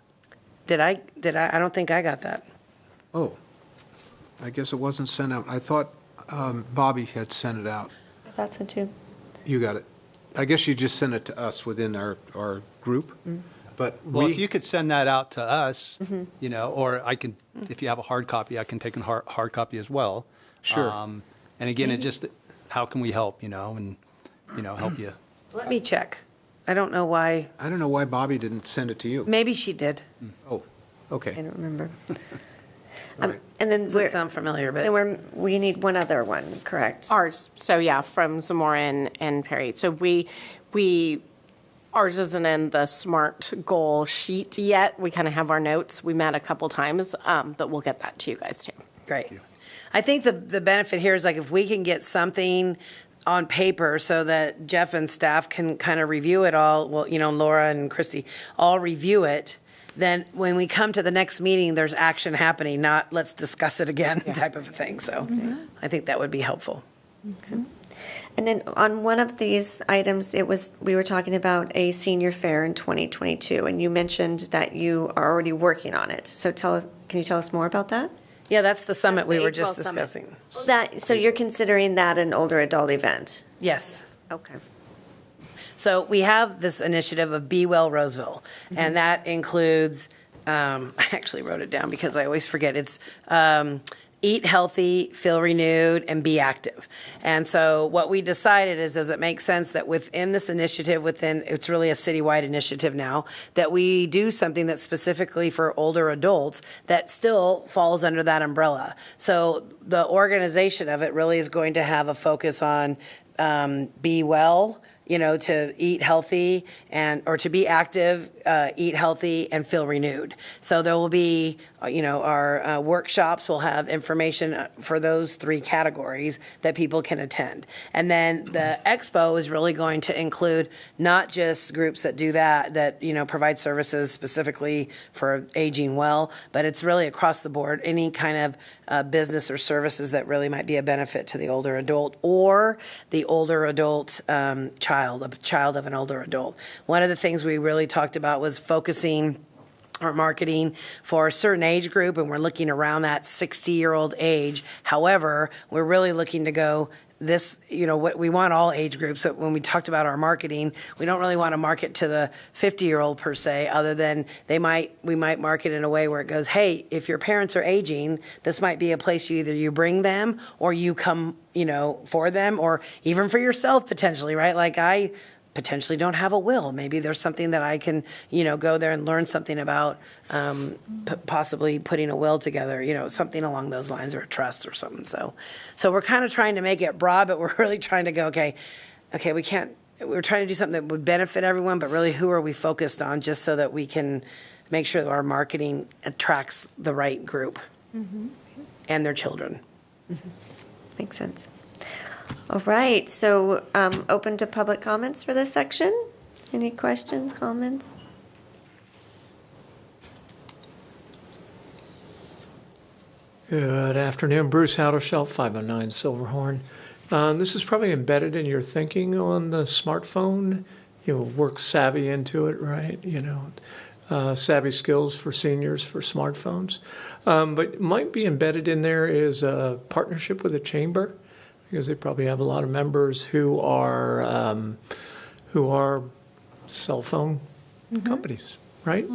Did I? I don't think I got that. Oh, I guess it wasn't sent out. I thought Bobby had sent it out. I thought so too. You got it. I guess you just sent it to us within our group. But Well, if you could send that out to us, or I can, if you have a hard copy, I can take a hard copy as well. Sure. And again, it just, how can we help, and, help you. Let me check. I don't know why. I don't know why Bobby didn't send it to you. Maybe she did. Oh, I okay. don't remember. All right. And then Doesn't sound familiar, but. then we need one other one, correct? Ours, so yeah, from Zamora and Perry. So ours isn't in the SMART goal sheet yet. We kind of have our notes. We met a couple times, but we'll get that to you guys too. Great. I think the benefit here is like if we can get something on paper so that Jeff and staff can kind of review it all, well, Laura and Christie all review it, then when we come to the next meeting, there's action happening, not let's discuss it again type of a thing. So I think that would be helpful. Okay. And then on one of these items, we were talking about a senior fair in 2022, and you mentioned that you are already working on it. So can you tell us more about that? Yeah, that's the summit we the were April just summit. discussing. So you're considering that an older adult event? Yes. Okay. So we have this initiative of Be Well Roseville, and that includes, I actually wrote it down because I always forget, it's eat healthy, feel renewed, and be active. And so what we decided is, does it make sense that within this initiative, it's really a citywide initiative now, that we do something that's specifically for older adults that still falls under that umbrella. So the organization of it really is going to have a focus on be well, to eat healthy or to be active, eat healthy, and feel renewed. So there will be, our workshops will have information for those three categories that people can attend. And then the expo is really going to include not just groups that do that, provide services specifically for aging well, but it's really across the board, any kind of business or services that really might be a benefit to the older adult or the older adult child of an older adult. One of the things we really talked about was focusing our marketing for a certain age group, and we're looking around that 60-year-old age. However, we're really looking to go this, what we want all age groups. So when we talked about our marketing, we don't really want to market to the 50-year-old per se, other than we might market in a way where it goes, hey, if your parents are aging, this might be a place you bring them or you come, for them, or even for yourself potentially, right? Like I potentially don't have a will. Maybe there's something that I can, go there and learn something about, possibly putting a will together, something along those lines, or a trust or something. So we're kind of trying to make it broad, but we're really trying to go, okay, we're trying to do something that would benefit everyone, but really who are we focused on, just so that we can make sure that our marketing attracts the right group and their children. Makes sense. All right, so open to public comments for this section. Any questions, comments? Good afternoon, Bruce Howdershell, 509 Silverhorn. This is probably embedded in your thinking on the smartphone. Work savvy into it, right? Savvy skills for seniors for smartphones. But might be embedded in there is a partnership with a chamber, because they probably have a lot of members who are cell phone companies, right?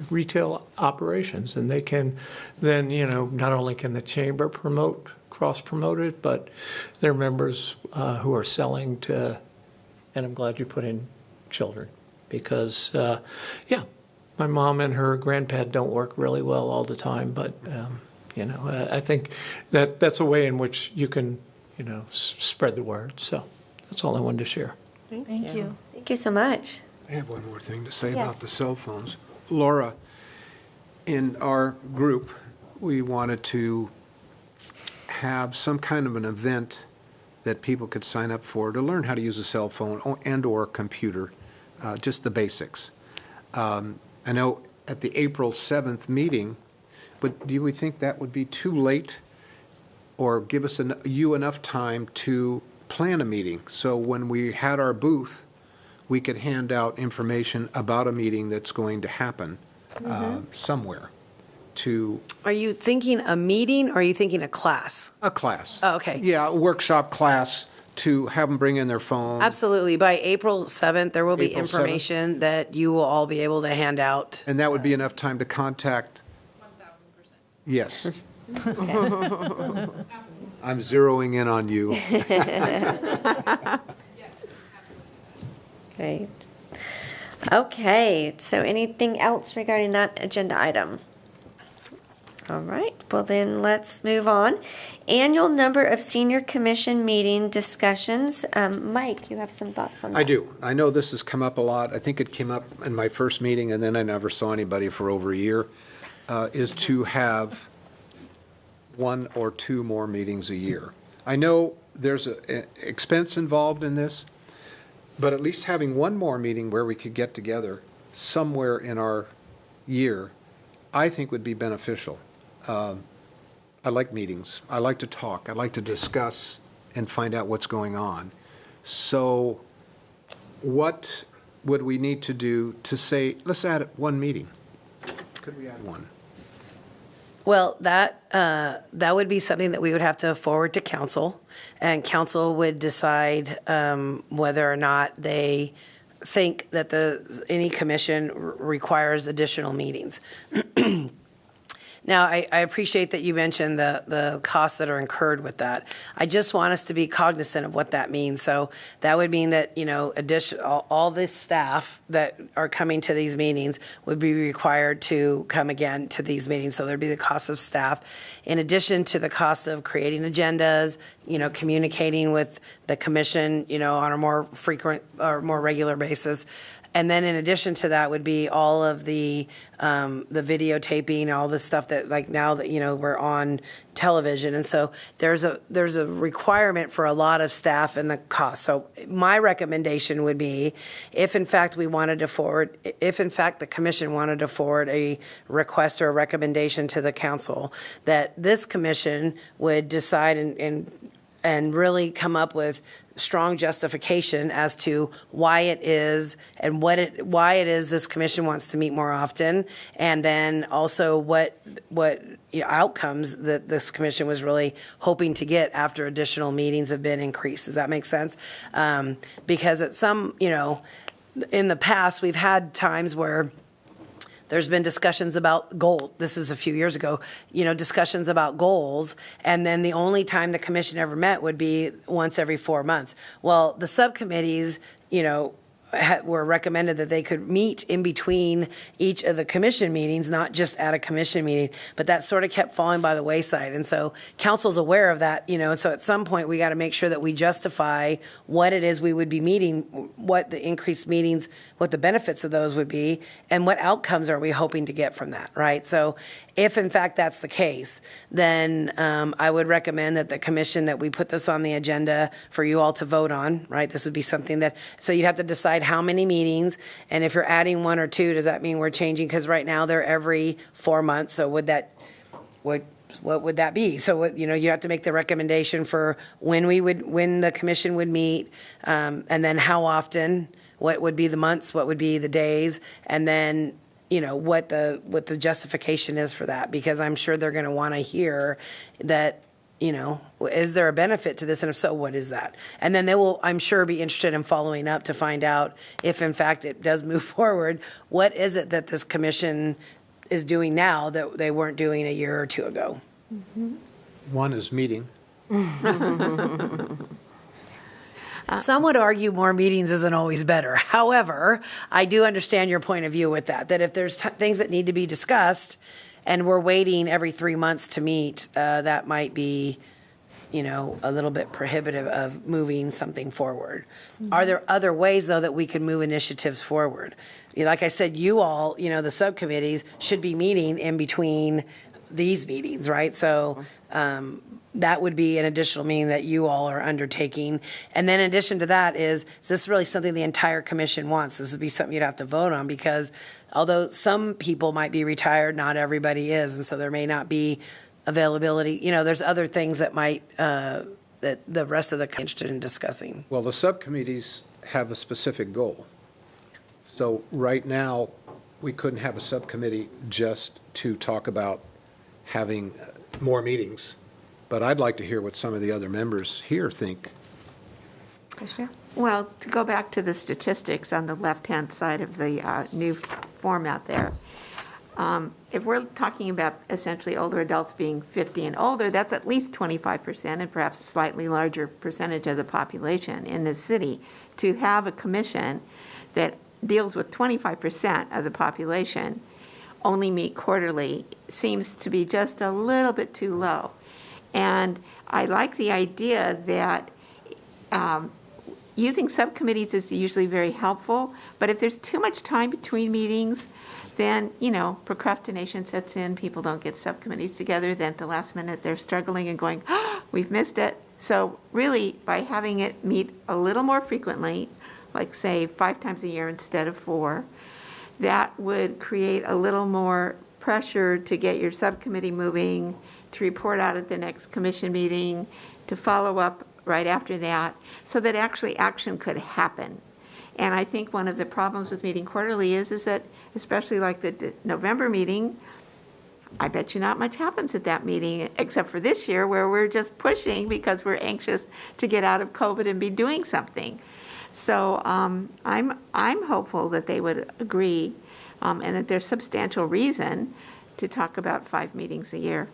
Retail operations, and they can then, not only can the chamber cross-promote it, but their members who are selling to, and I'm glad you put in children, because, my mom and her grandpad don't work really well all the time, but You know, I think that's a way in which you can, you know, spread the word. So that's all I wanted to share. Thank you. Thank you so much. I have one more thing to say Yes. about the cell phones. Laura, in our group, we wanted to have some kind of an event that people could sign up for to learn how to use a cell phone and/or computer, just the basics. I know at the April 7th meeting, but do we think that would be too late or give us you enough time to plan a meeting? So when we had our booth, we could hand out information about a meeting that's going to happen somewhere to Are you thinking a meeting or are you thinking a class? a class. Oh, okay. Yeah, a workshop class to have them bring in their phone. Absolutely. By April 7th, there will be April 7th. information that you will all be able to hand out. And that would be enough time to contact. 1,000%. Yes. I'm zeroing in on you. Great. Okay, so anything else regarding that agenda item? All right, well then let's move on. Annual number of senior commission meeting discussions. Mike, you have some thoughts on that? I do. I know this has come up a lot. I think it came up in my first meeting, and then I never saw anybody for over a year, is to have 1 or 2 more meetings a year. I know there's an expense involved in this, but at least having 1 more meeting where we could get together somewhere in our year, I think would be beneficial. I like meetings. I like to talk. I like to discuss and find out what's going on. So what would we need to do to say, let's add 1 meeting? Could we add 1? Well, that would be something that we would have to forward to council, and council would decide whether or not they think that any commission requires additional meetings. Now, I appreciate that you mentioned the costs that are incurred with that. I just want us to be cognizant of what that means. So that would mean that, you know, all this staff that are coming to these meetings would be required to come again to these meetings. So there'd be the cost of staff, in addition to the cost of creating agendas, you know, communicating with the commission, you know, on a more frequent or more regular basis. And then in addition to that would be all of the videotaping, all the stuff that, like, now that, you know, we're on television. And so there's a requirement for a lot of staff and the cost. So my recommendation would be, if in fact the commission wanted to forward a request or a recommendation to the council, that this commission would decide and really come up with strong justification as to why it is and why it is this commission wants to meet more often, and then also what outcomes that this commission was really hoping to get after additional meetings have been increased. Does that make sense? Because at some, you know, in the past, we've had times where there's been discussions about goals. This is a few years ago, you know, discussions about goals. And then the only time the commission ever met would be once every 4 months. Well, the subcommittees, you know, were recommended that they could meet in between each of the commission meetings, not just at a commission meeting, but that sort of kept falling by the wayside. And so council's aware of that, you know, and so at some point we got to make sure that we justify what it is we would be meeting, what the increased meetings, what the benefits of those would be, and what outcomes are we hoping to get from that, right? So if in fact that's the case, then I would recommend that the commission, that we put this on the agenda for you all to vote on, right? This would be something that, so you'd have to decide how many meetings, and if you're adding 1 or 2, does that mean we're changing? Because right now they're every 4 months, so what would that be? So what, you know, you have to make the recommendation for when the commission would meet, and then how often, what would be the months, what would be the days, and then, you know, what the justification is for that, because I'm sure they're going to want to hear that, you know, is there a benefit to this? And if so, what is that? And then they will, I'm sure, be interested in following up to find out if, in fact, it does move forward. What is it that this commission is doing now that they weren't doing a year or 2 ago? Mm-hmm. 1 is meeting. Some would argue more meetings isn't always better. However, I do understand your point of view with that if there's things that need to be discussed, and we're waiting every 3 months to meet, that might be, a little bit prohibitive of moving something forward. Are there other ways, though, that we could move initiatives forward? Like I said, you all, the subcommittees should be meeting in between these meetings, right? So that would be an additional meeting that you all are undertaking. And then in addition to that is this really something the entire commission wants? This would be something you'd have to vote on, because although some people might be retired, not everybody is. And so there may not be availability. There's other things that might, that the rest of the commission is interested in discussing. Well, the subcommittees have a specific goal. So right now, we couldn't have a subcommittee just to talk about having more meetings, but I'd like to hear what some of the other members here think. Well, to go back to the statistics on the left-hand side of the new format there, if we're talking about essentially older adults being 50 and older, that's at least 25% and perhaps a slightly larger percentage of the population in this city. To have a commission that deals with 25% of the population only meet quarterly seems to be just a little bit too low. And I like the idea that using subcommittees is usually very helpful, but if there's too much time between meetings, then, procrastination sets in, people don't get subcommittees together, then at the last minute they're struggling and going, oh, we've missed it. So really, by having it meet a little more frequently, like say 5 times a year instead of 4, that would create a little more pressure to get your subcommittee moving, to report out at the next commission meeting, to follow up right after that, so that actually action could happen. And I think one of the problems with meeting quarterly is that, especially like the November meeting, I bet you not much happens at that meeting, except for this year where we're just pushing because we're anxious to get out of COVID and be doing something. So I'm hopeful that they would agree and that there's substantial reason to talk about 5 meetings a year.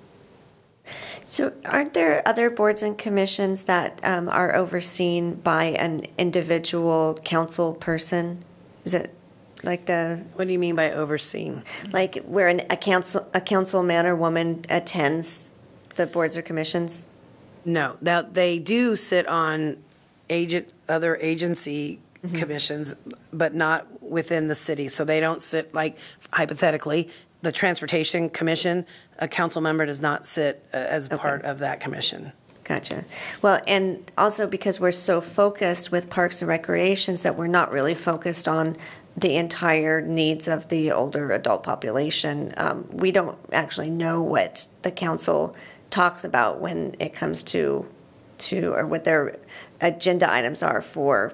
So aren't there other boards and commissions that are overseen by an individual council person? Is it like the... What do you mean by overseen? Like where a councilman or woman attends the boards or commissions? No, they do sit on other agency commissions, but not within the city. So they don't sit, like, hypothetically, the Transportation Commission, a council member does not sit as part of that commission. Gotcha. Well, and also because we're so focused with Parks and Recreations that we're not really focused on the entire needs of the older adult population. We don't actually know what the council talks about when it comes to or what their agenda items are for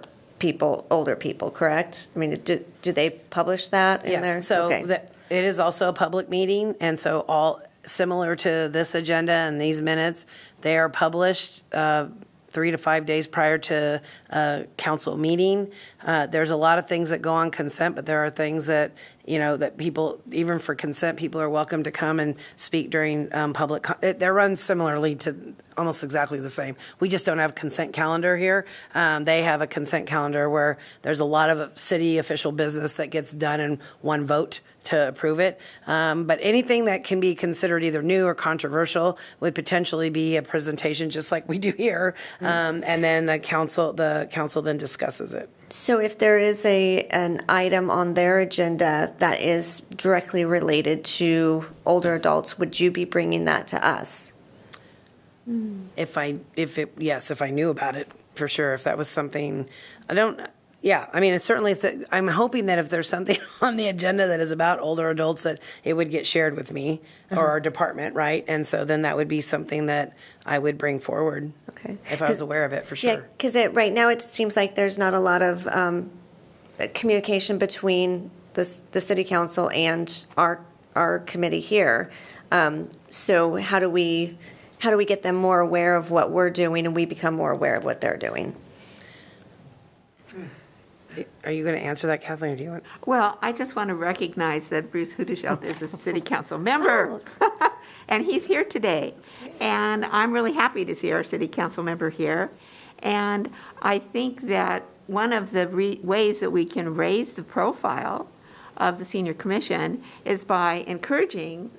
older people, correct? I mean, do they publish that in there? Yes, so okay. It is also a public meeting, and so all similar to this agenda and these minutes, they are published 3 to 5 days prior to a council meeting. There's a lot of things that go on consent, but there are things that, that people, even for consent, people are welcome to come and speak during public. They're run similarly to almost exactly the same. We just don't have consent calendar here. They have a consent calendar where there's a lot of city official business that gets done in one vote to approve it. But anything that can be considered either new or controversial would potentially be a presentation just like we do here. And then the council then discusses it. So if there is an item on their agenda that is directly related to older adults, would you be bringing that to us? If I knew about it, for sure. If that was something, yeah, I mean, it's certainly, I'm hoping that if there's something on the agenda that is about older adults, that it would get shared with me or our department, right? And so then that would be something that I would bring forward. Okay. If I was aware of it, for sure. Yeah, because right now it seems like there's not a lot of communication between the city council and our committee here. So how do we get them more aware of what we're doing and we become more aware of what they're doing? Are you going to answer that, Kathleen, or do you want? Well, I just want to recognize that Bruce Hudeshelt is a city council member, and he's here today. And I'm really happy to see our city council member here. And I think that one of the ways that we can raise the profile of the senior commission is by encouraging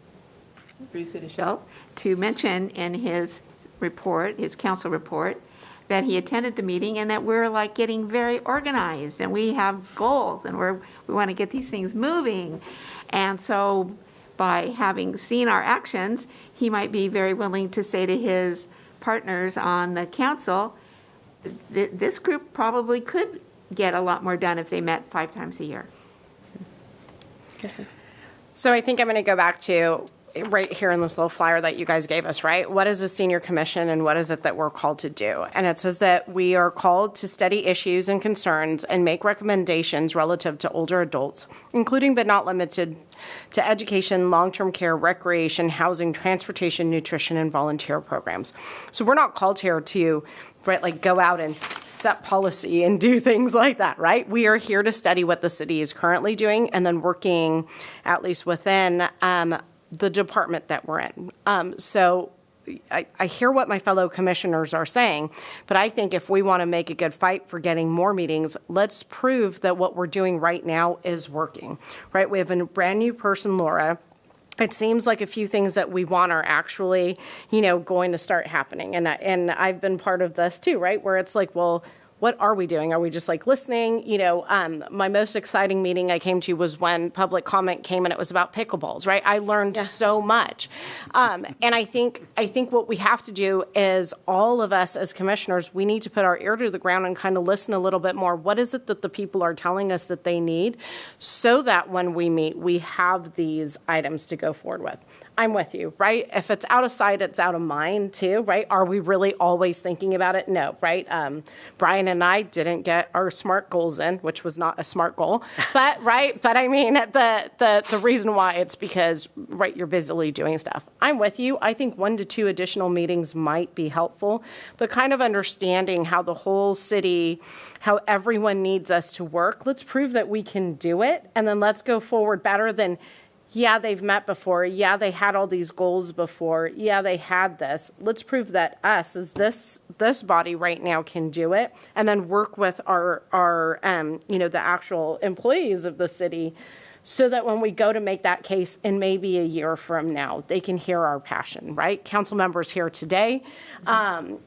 Bruce Udashelt, to mention in his report, his council report, that he attended the meeting and that we're like getting very organized and we have goals and we want to get these things moving. And so by having seen our actions, he might be very willing to say to his partners on the council, this group probably could get a lot more done if they met 5 times a year. So I think I'm going to go back to right here in this little flyer that you guys gave us, right? What is a senior commission and what is it that we're called to do? And it says that we are called to study issues and concerns and make recommendations relative to older adults, including but not limited to education, long-term care, recreation, housing, transportation, nutrition, and volunteer programs. So we're not called here to, right, like go out and set policy and do things like that, right? We are here to study what the city is currently doing and then working at least within the department that we're in. So I hear what my fellow commissioners are saying, but I think if we want to make a good fight for getting more meetings, let's prove that what we're doing right now is working, right? We have a brand new person, Laura. It seems like a few things that we want are actually, going to start happening. And I've been part of this too, right? Where it's like, well, what are we doing? Are we just like listening? My most exciting meeting I came to was when public comment came and it was about pickleballs, right? I learned so much. And I think what we have to do is all of us as commissioners, we need to put our ear to the ground and kind of listen a little bit more. What is it that the people are telling us that they need so that when we meet, we have these items to go forward with? I'm with you, right? If it's out of sight, it's out of mind too, right? Are we really always thinking about it? No, right? Brian and I didn't get our SMART goals in, which was not a SMART goal, but right? But I mean, the reason why it's because, right, you're busily doing stuff. I'm with you. I think 1 to 2 additional meetings might be helpful, but kind of understanding how the whole city, how everyone needs us to work. Let's prove that we can do it, and then let's go forward better than, yeah, they've met before. Yeah, they had all these goals before. Yeah, they had this. Let's prove that us, as this body right now, can do it, and then work with our the actual employees of the city, so that when we go to make that case in maybe a year from now, they can hear our passion, right? Council members here today,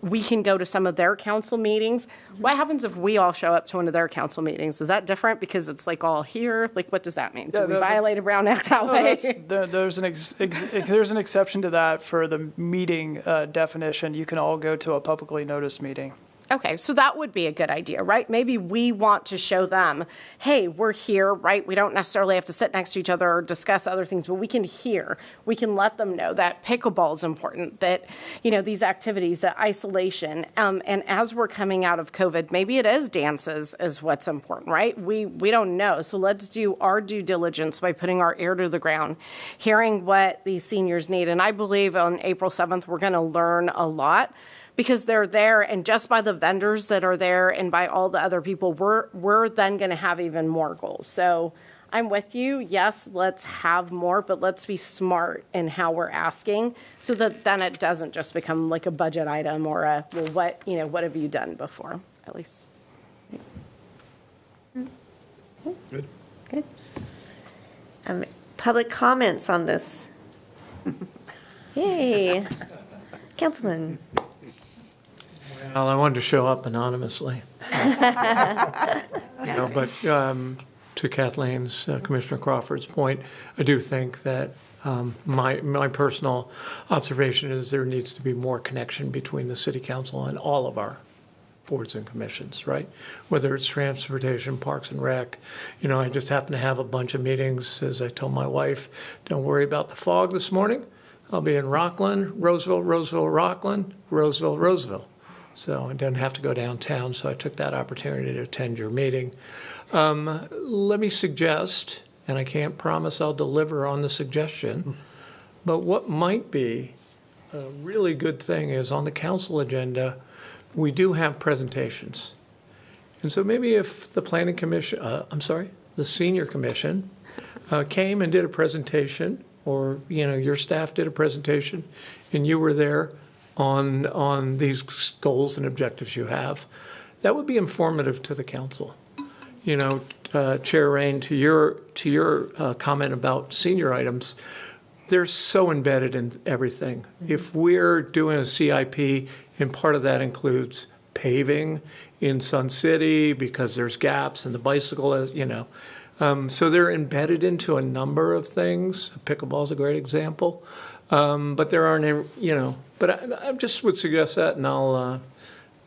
we can go to some of their council meetings. What happens if we all show up to one of their council meetings? Is that different because it's like all here? Like, what does that mean? Do we violate a Brown Act that way? There's an exception to that for the meeting definition. You can all go to a publicly noticed meeting. Okay, so that would be a good idea, right? Maybe we want to show them, hey, we're here, right? We don't necessarily have to sit next to each other or discuss other things, but we can hear. We can let them know that pickleball is important, that, these activities, that isolation. And as we're coming out of COVID, maybe it is dances is what's important, right? We don't know. So let's do our due diligence by putting our ear to the ground, hearing what these seniors need. And I believe on April 7th, we're going to learn a lot, because they're there, and just by the vendors that are there and by all the other people, we're then going to have even more goals. So I'm with you. Yes, let's have more, but let's be smart in how we're asking, so that then it doesn't just become like a budget item or a, well, what have you done before, at least. Good. Public comments on this. Yay. Councilman. Well, I wanted to show up anonymously. But to Kathleen's, Commissioner Crawford's point, I do think that my personal observation is there needs to be more connection between the city council and all of our boards and commissions, right? Whether it's transportation, parks and rec. I just happen to have a bunch of meetings. As I told my wife, don't worry about the fog this morning. I'll be in Rockland, Roseville, Rockland, Roseville. So I didn't have to go downtown, so I took that opportunity to attend your meeting. Let me suggest, and I can't promise I'll deliver on the suggestion, but what might be a really good thing is on the council agenda, we do have presentations. And so maybe if the planning commission, the senior commission came and did a presentation, or, your staff did a presentation, and you were there on these goals and objectives you have, that would be informative to the council. Chair Rain, to your comment about senior items, they're so embedded in everything. If we're doing a CIP, and part of that includes paving in Sun City because there's gaps and the bicycle, so they're embedded into a number of things. Pickleball is a great example. But there aren't, but I just would suggest that, and I'll,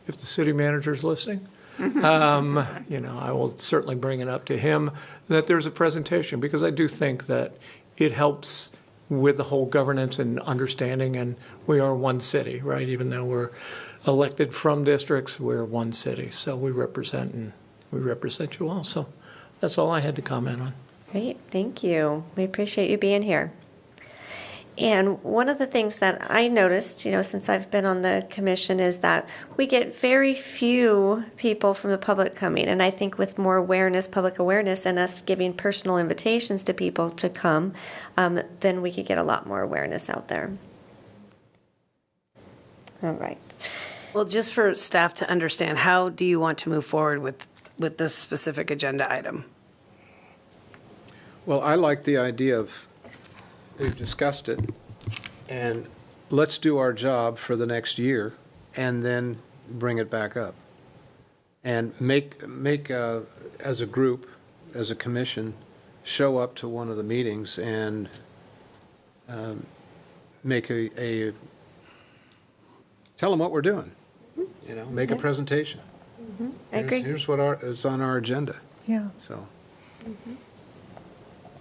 if the city manager's listening, I will certainly bring it up to him that there's a presentation, because I do think that it helps with the whole governance and understanding, and we are one city, right? Even though we're elected from districts, we're one city, so we represent you all. So that's all I had to comment on. Great, thank you. We appreciate you being here. And one of the things that I noticed, since I've been on the commission, is that we get very few people from the public coming. And I think with more awareness, public awareness, and us giving personal invitations to people to come, then we could get a lot more awareness out there. All right. Well, just for staff to understand, how do you want to move forward with this specific agenda item? Well, I like the idea of, we've discussed it, and let's do our job for the next year and then bring it back up. And make as a group, as a commission, show up to one of the meetings and make tell them what we're doing, make a presentation. I agree. Here's what is on our agenda. Yeah. So.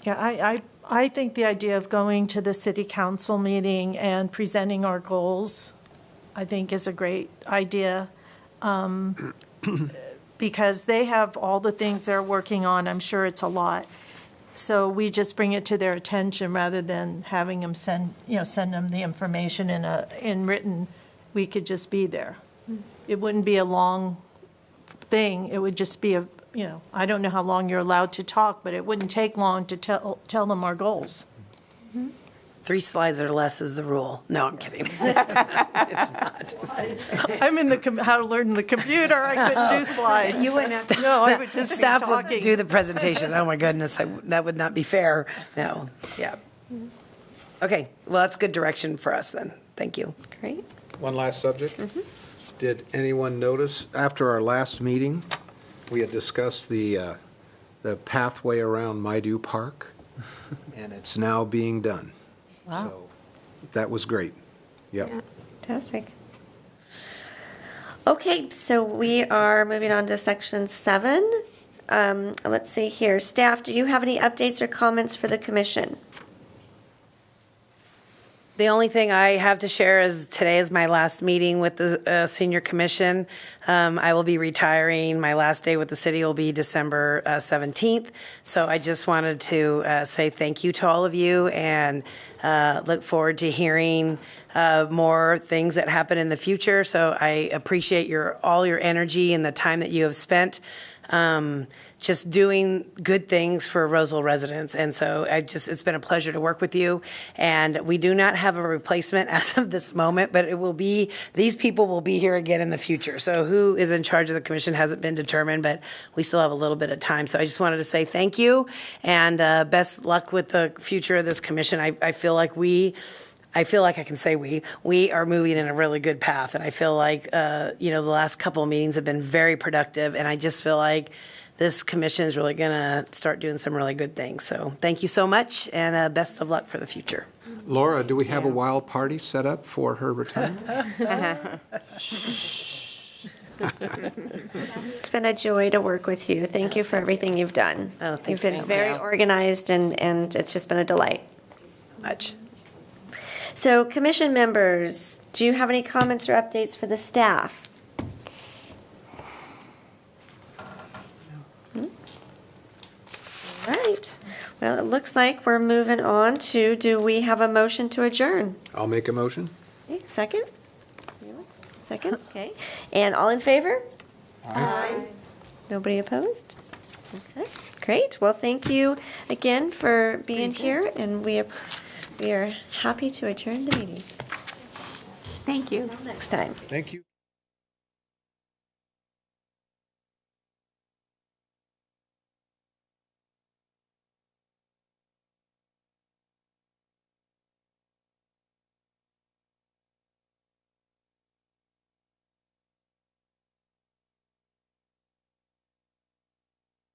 Yeah, I think the idea of going to the city council meeting and presenting our goals, I think is a great idea. Because they have all the things they're working on. I'm sure it's a lot. So we just bring it to their attention rather than having them send them the information in written. We could just be there. It wouldn't be a long thing. It would just be I don't know how long you're allowed to talk, but it wouldn't take long to tell them our goals. 3 slides or less is the rule. No, I'm kidding. It's not. I'm in how to learn the computer. I couldn't do slides. You wouldn't have to. No, I would just Staff be talking. would do the presentation. Oh my goodness, that would not be fair. No, yeah. Okay, well, that's good direction for us then. Thank you. Great. One last subject. Did anyone notice, after our last meeting, we had discussed the pathway around Maidu Park, and it's now being done. Wow. So that was great. Yep. Yeah. Fantastic. Okay, so we are moving on to section 7. Let's see here. Staff, do you have any updates or comments for the commission? The only thing I have to share is today is my last meeting with the senior commission. I will be retiring. My last day with the city will be December 17th. So I just wanted to say thank you to all of you and look forward to hearing more things that happen in the future. So I appreciate all your energy and the time that you have spent just doing good things for Roseville residents. And so it's been a pleasure to work with you. And we do not have a replacement as of this moment, but these people will be here again in the future. So who is in charge of the commission hasn't been determined, but we still have a little bit of time. So I just wanted to say thank you and best luck with the future of this commission. I feel like I can say we are moving in a really good path. And I feel like, the last couple of meetings have been very productive. And I just feel like this commission is really going to start doing some really good things. So thank you so much, and best of luck for the future. Laura, do we have a wild party set up for her retirement? It's been a joy to work with you. Thank you for everything you've done. Oh, thank You've you been so very much. organized, and it's just been a delight. Much. So, commission members, do you have any comments or updates for the staff? All right. Well, it looks like we're moving on to, do we have a motion to adjourn? I'll make a motion. Okay, second? Second, okay. And all in favor? Aye. Nobody opposed? Okay, great. Well, thank you again for being here, and we are happy to adjourn the meeting. Thank you. Until next time. Thank you.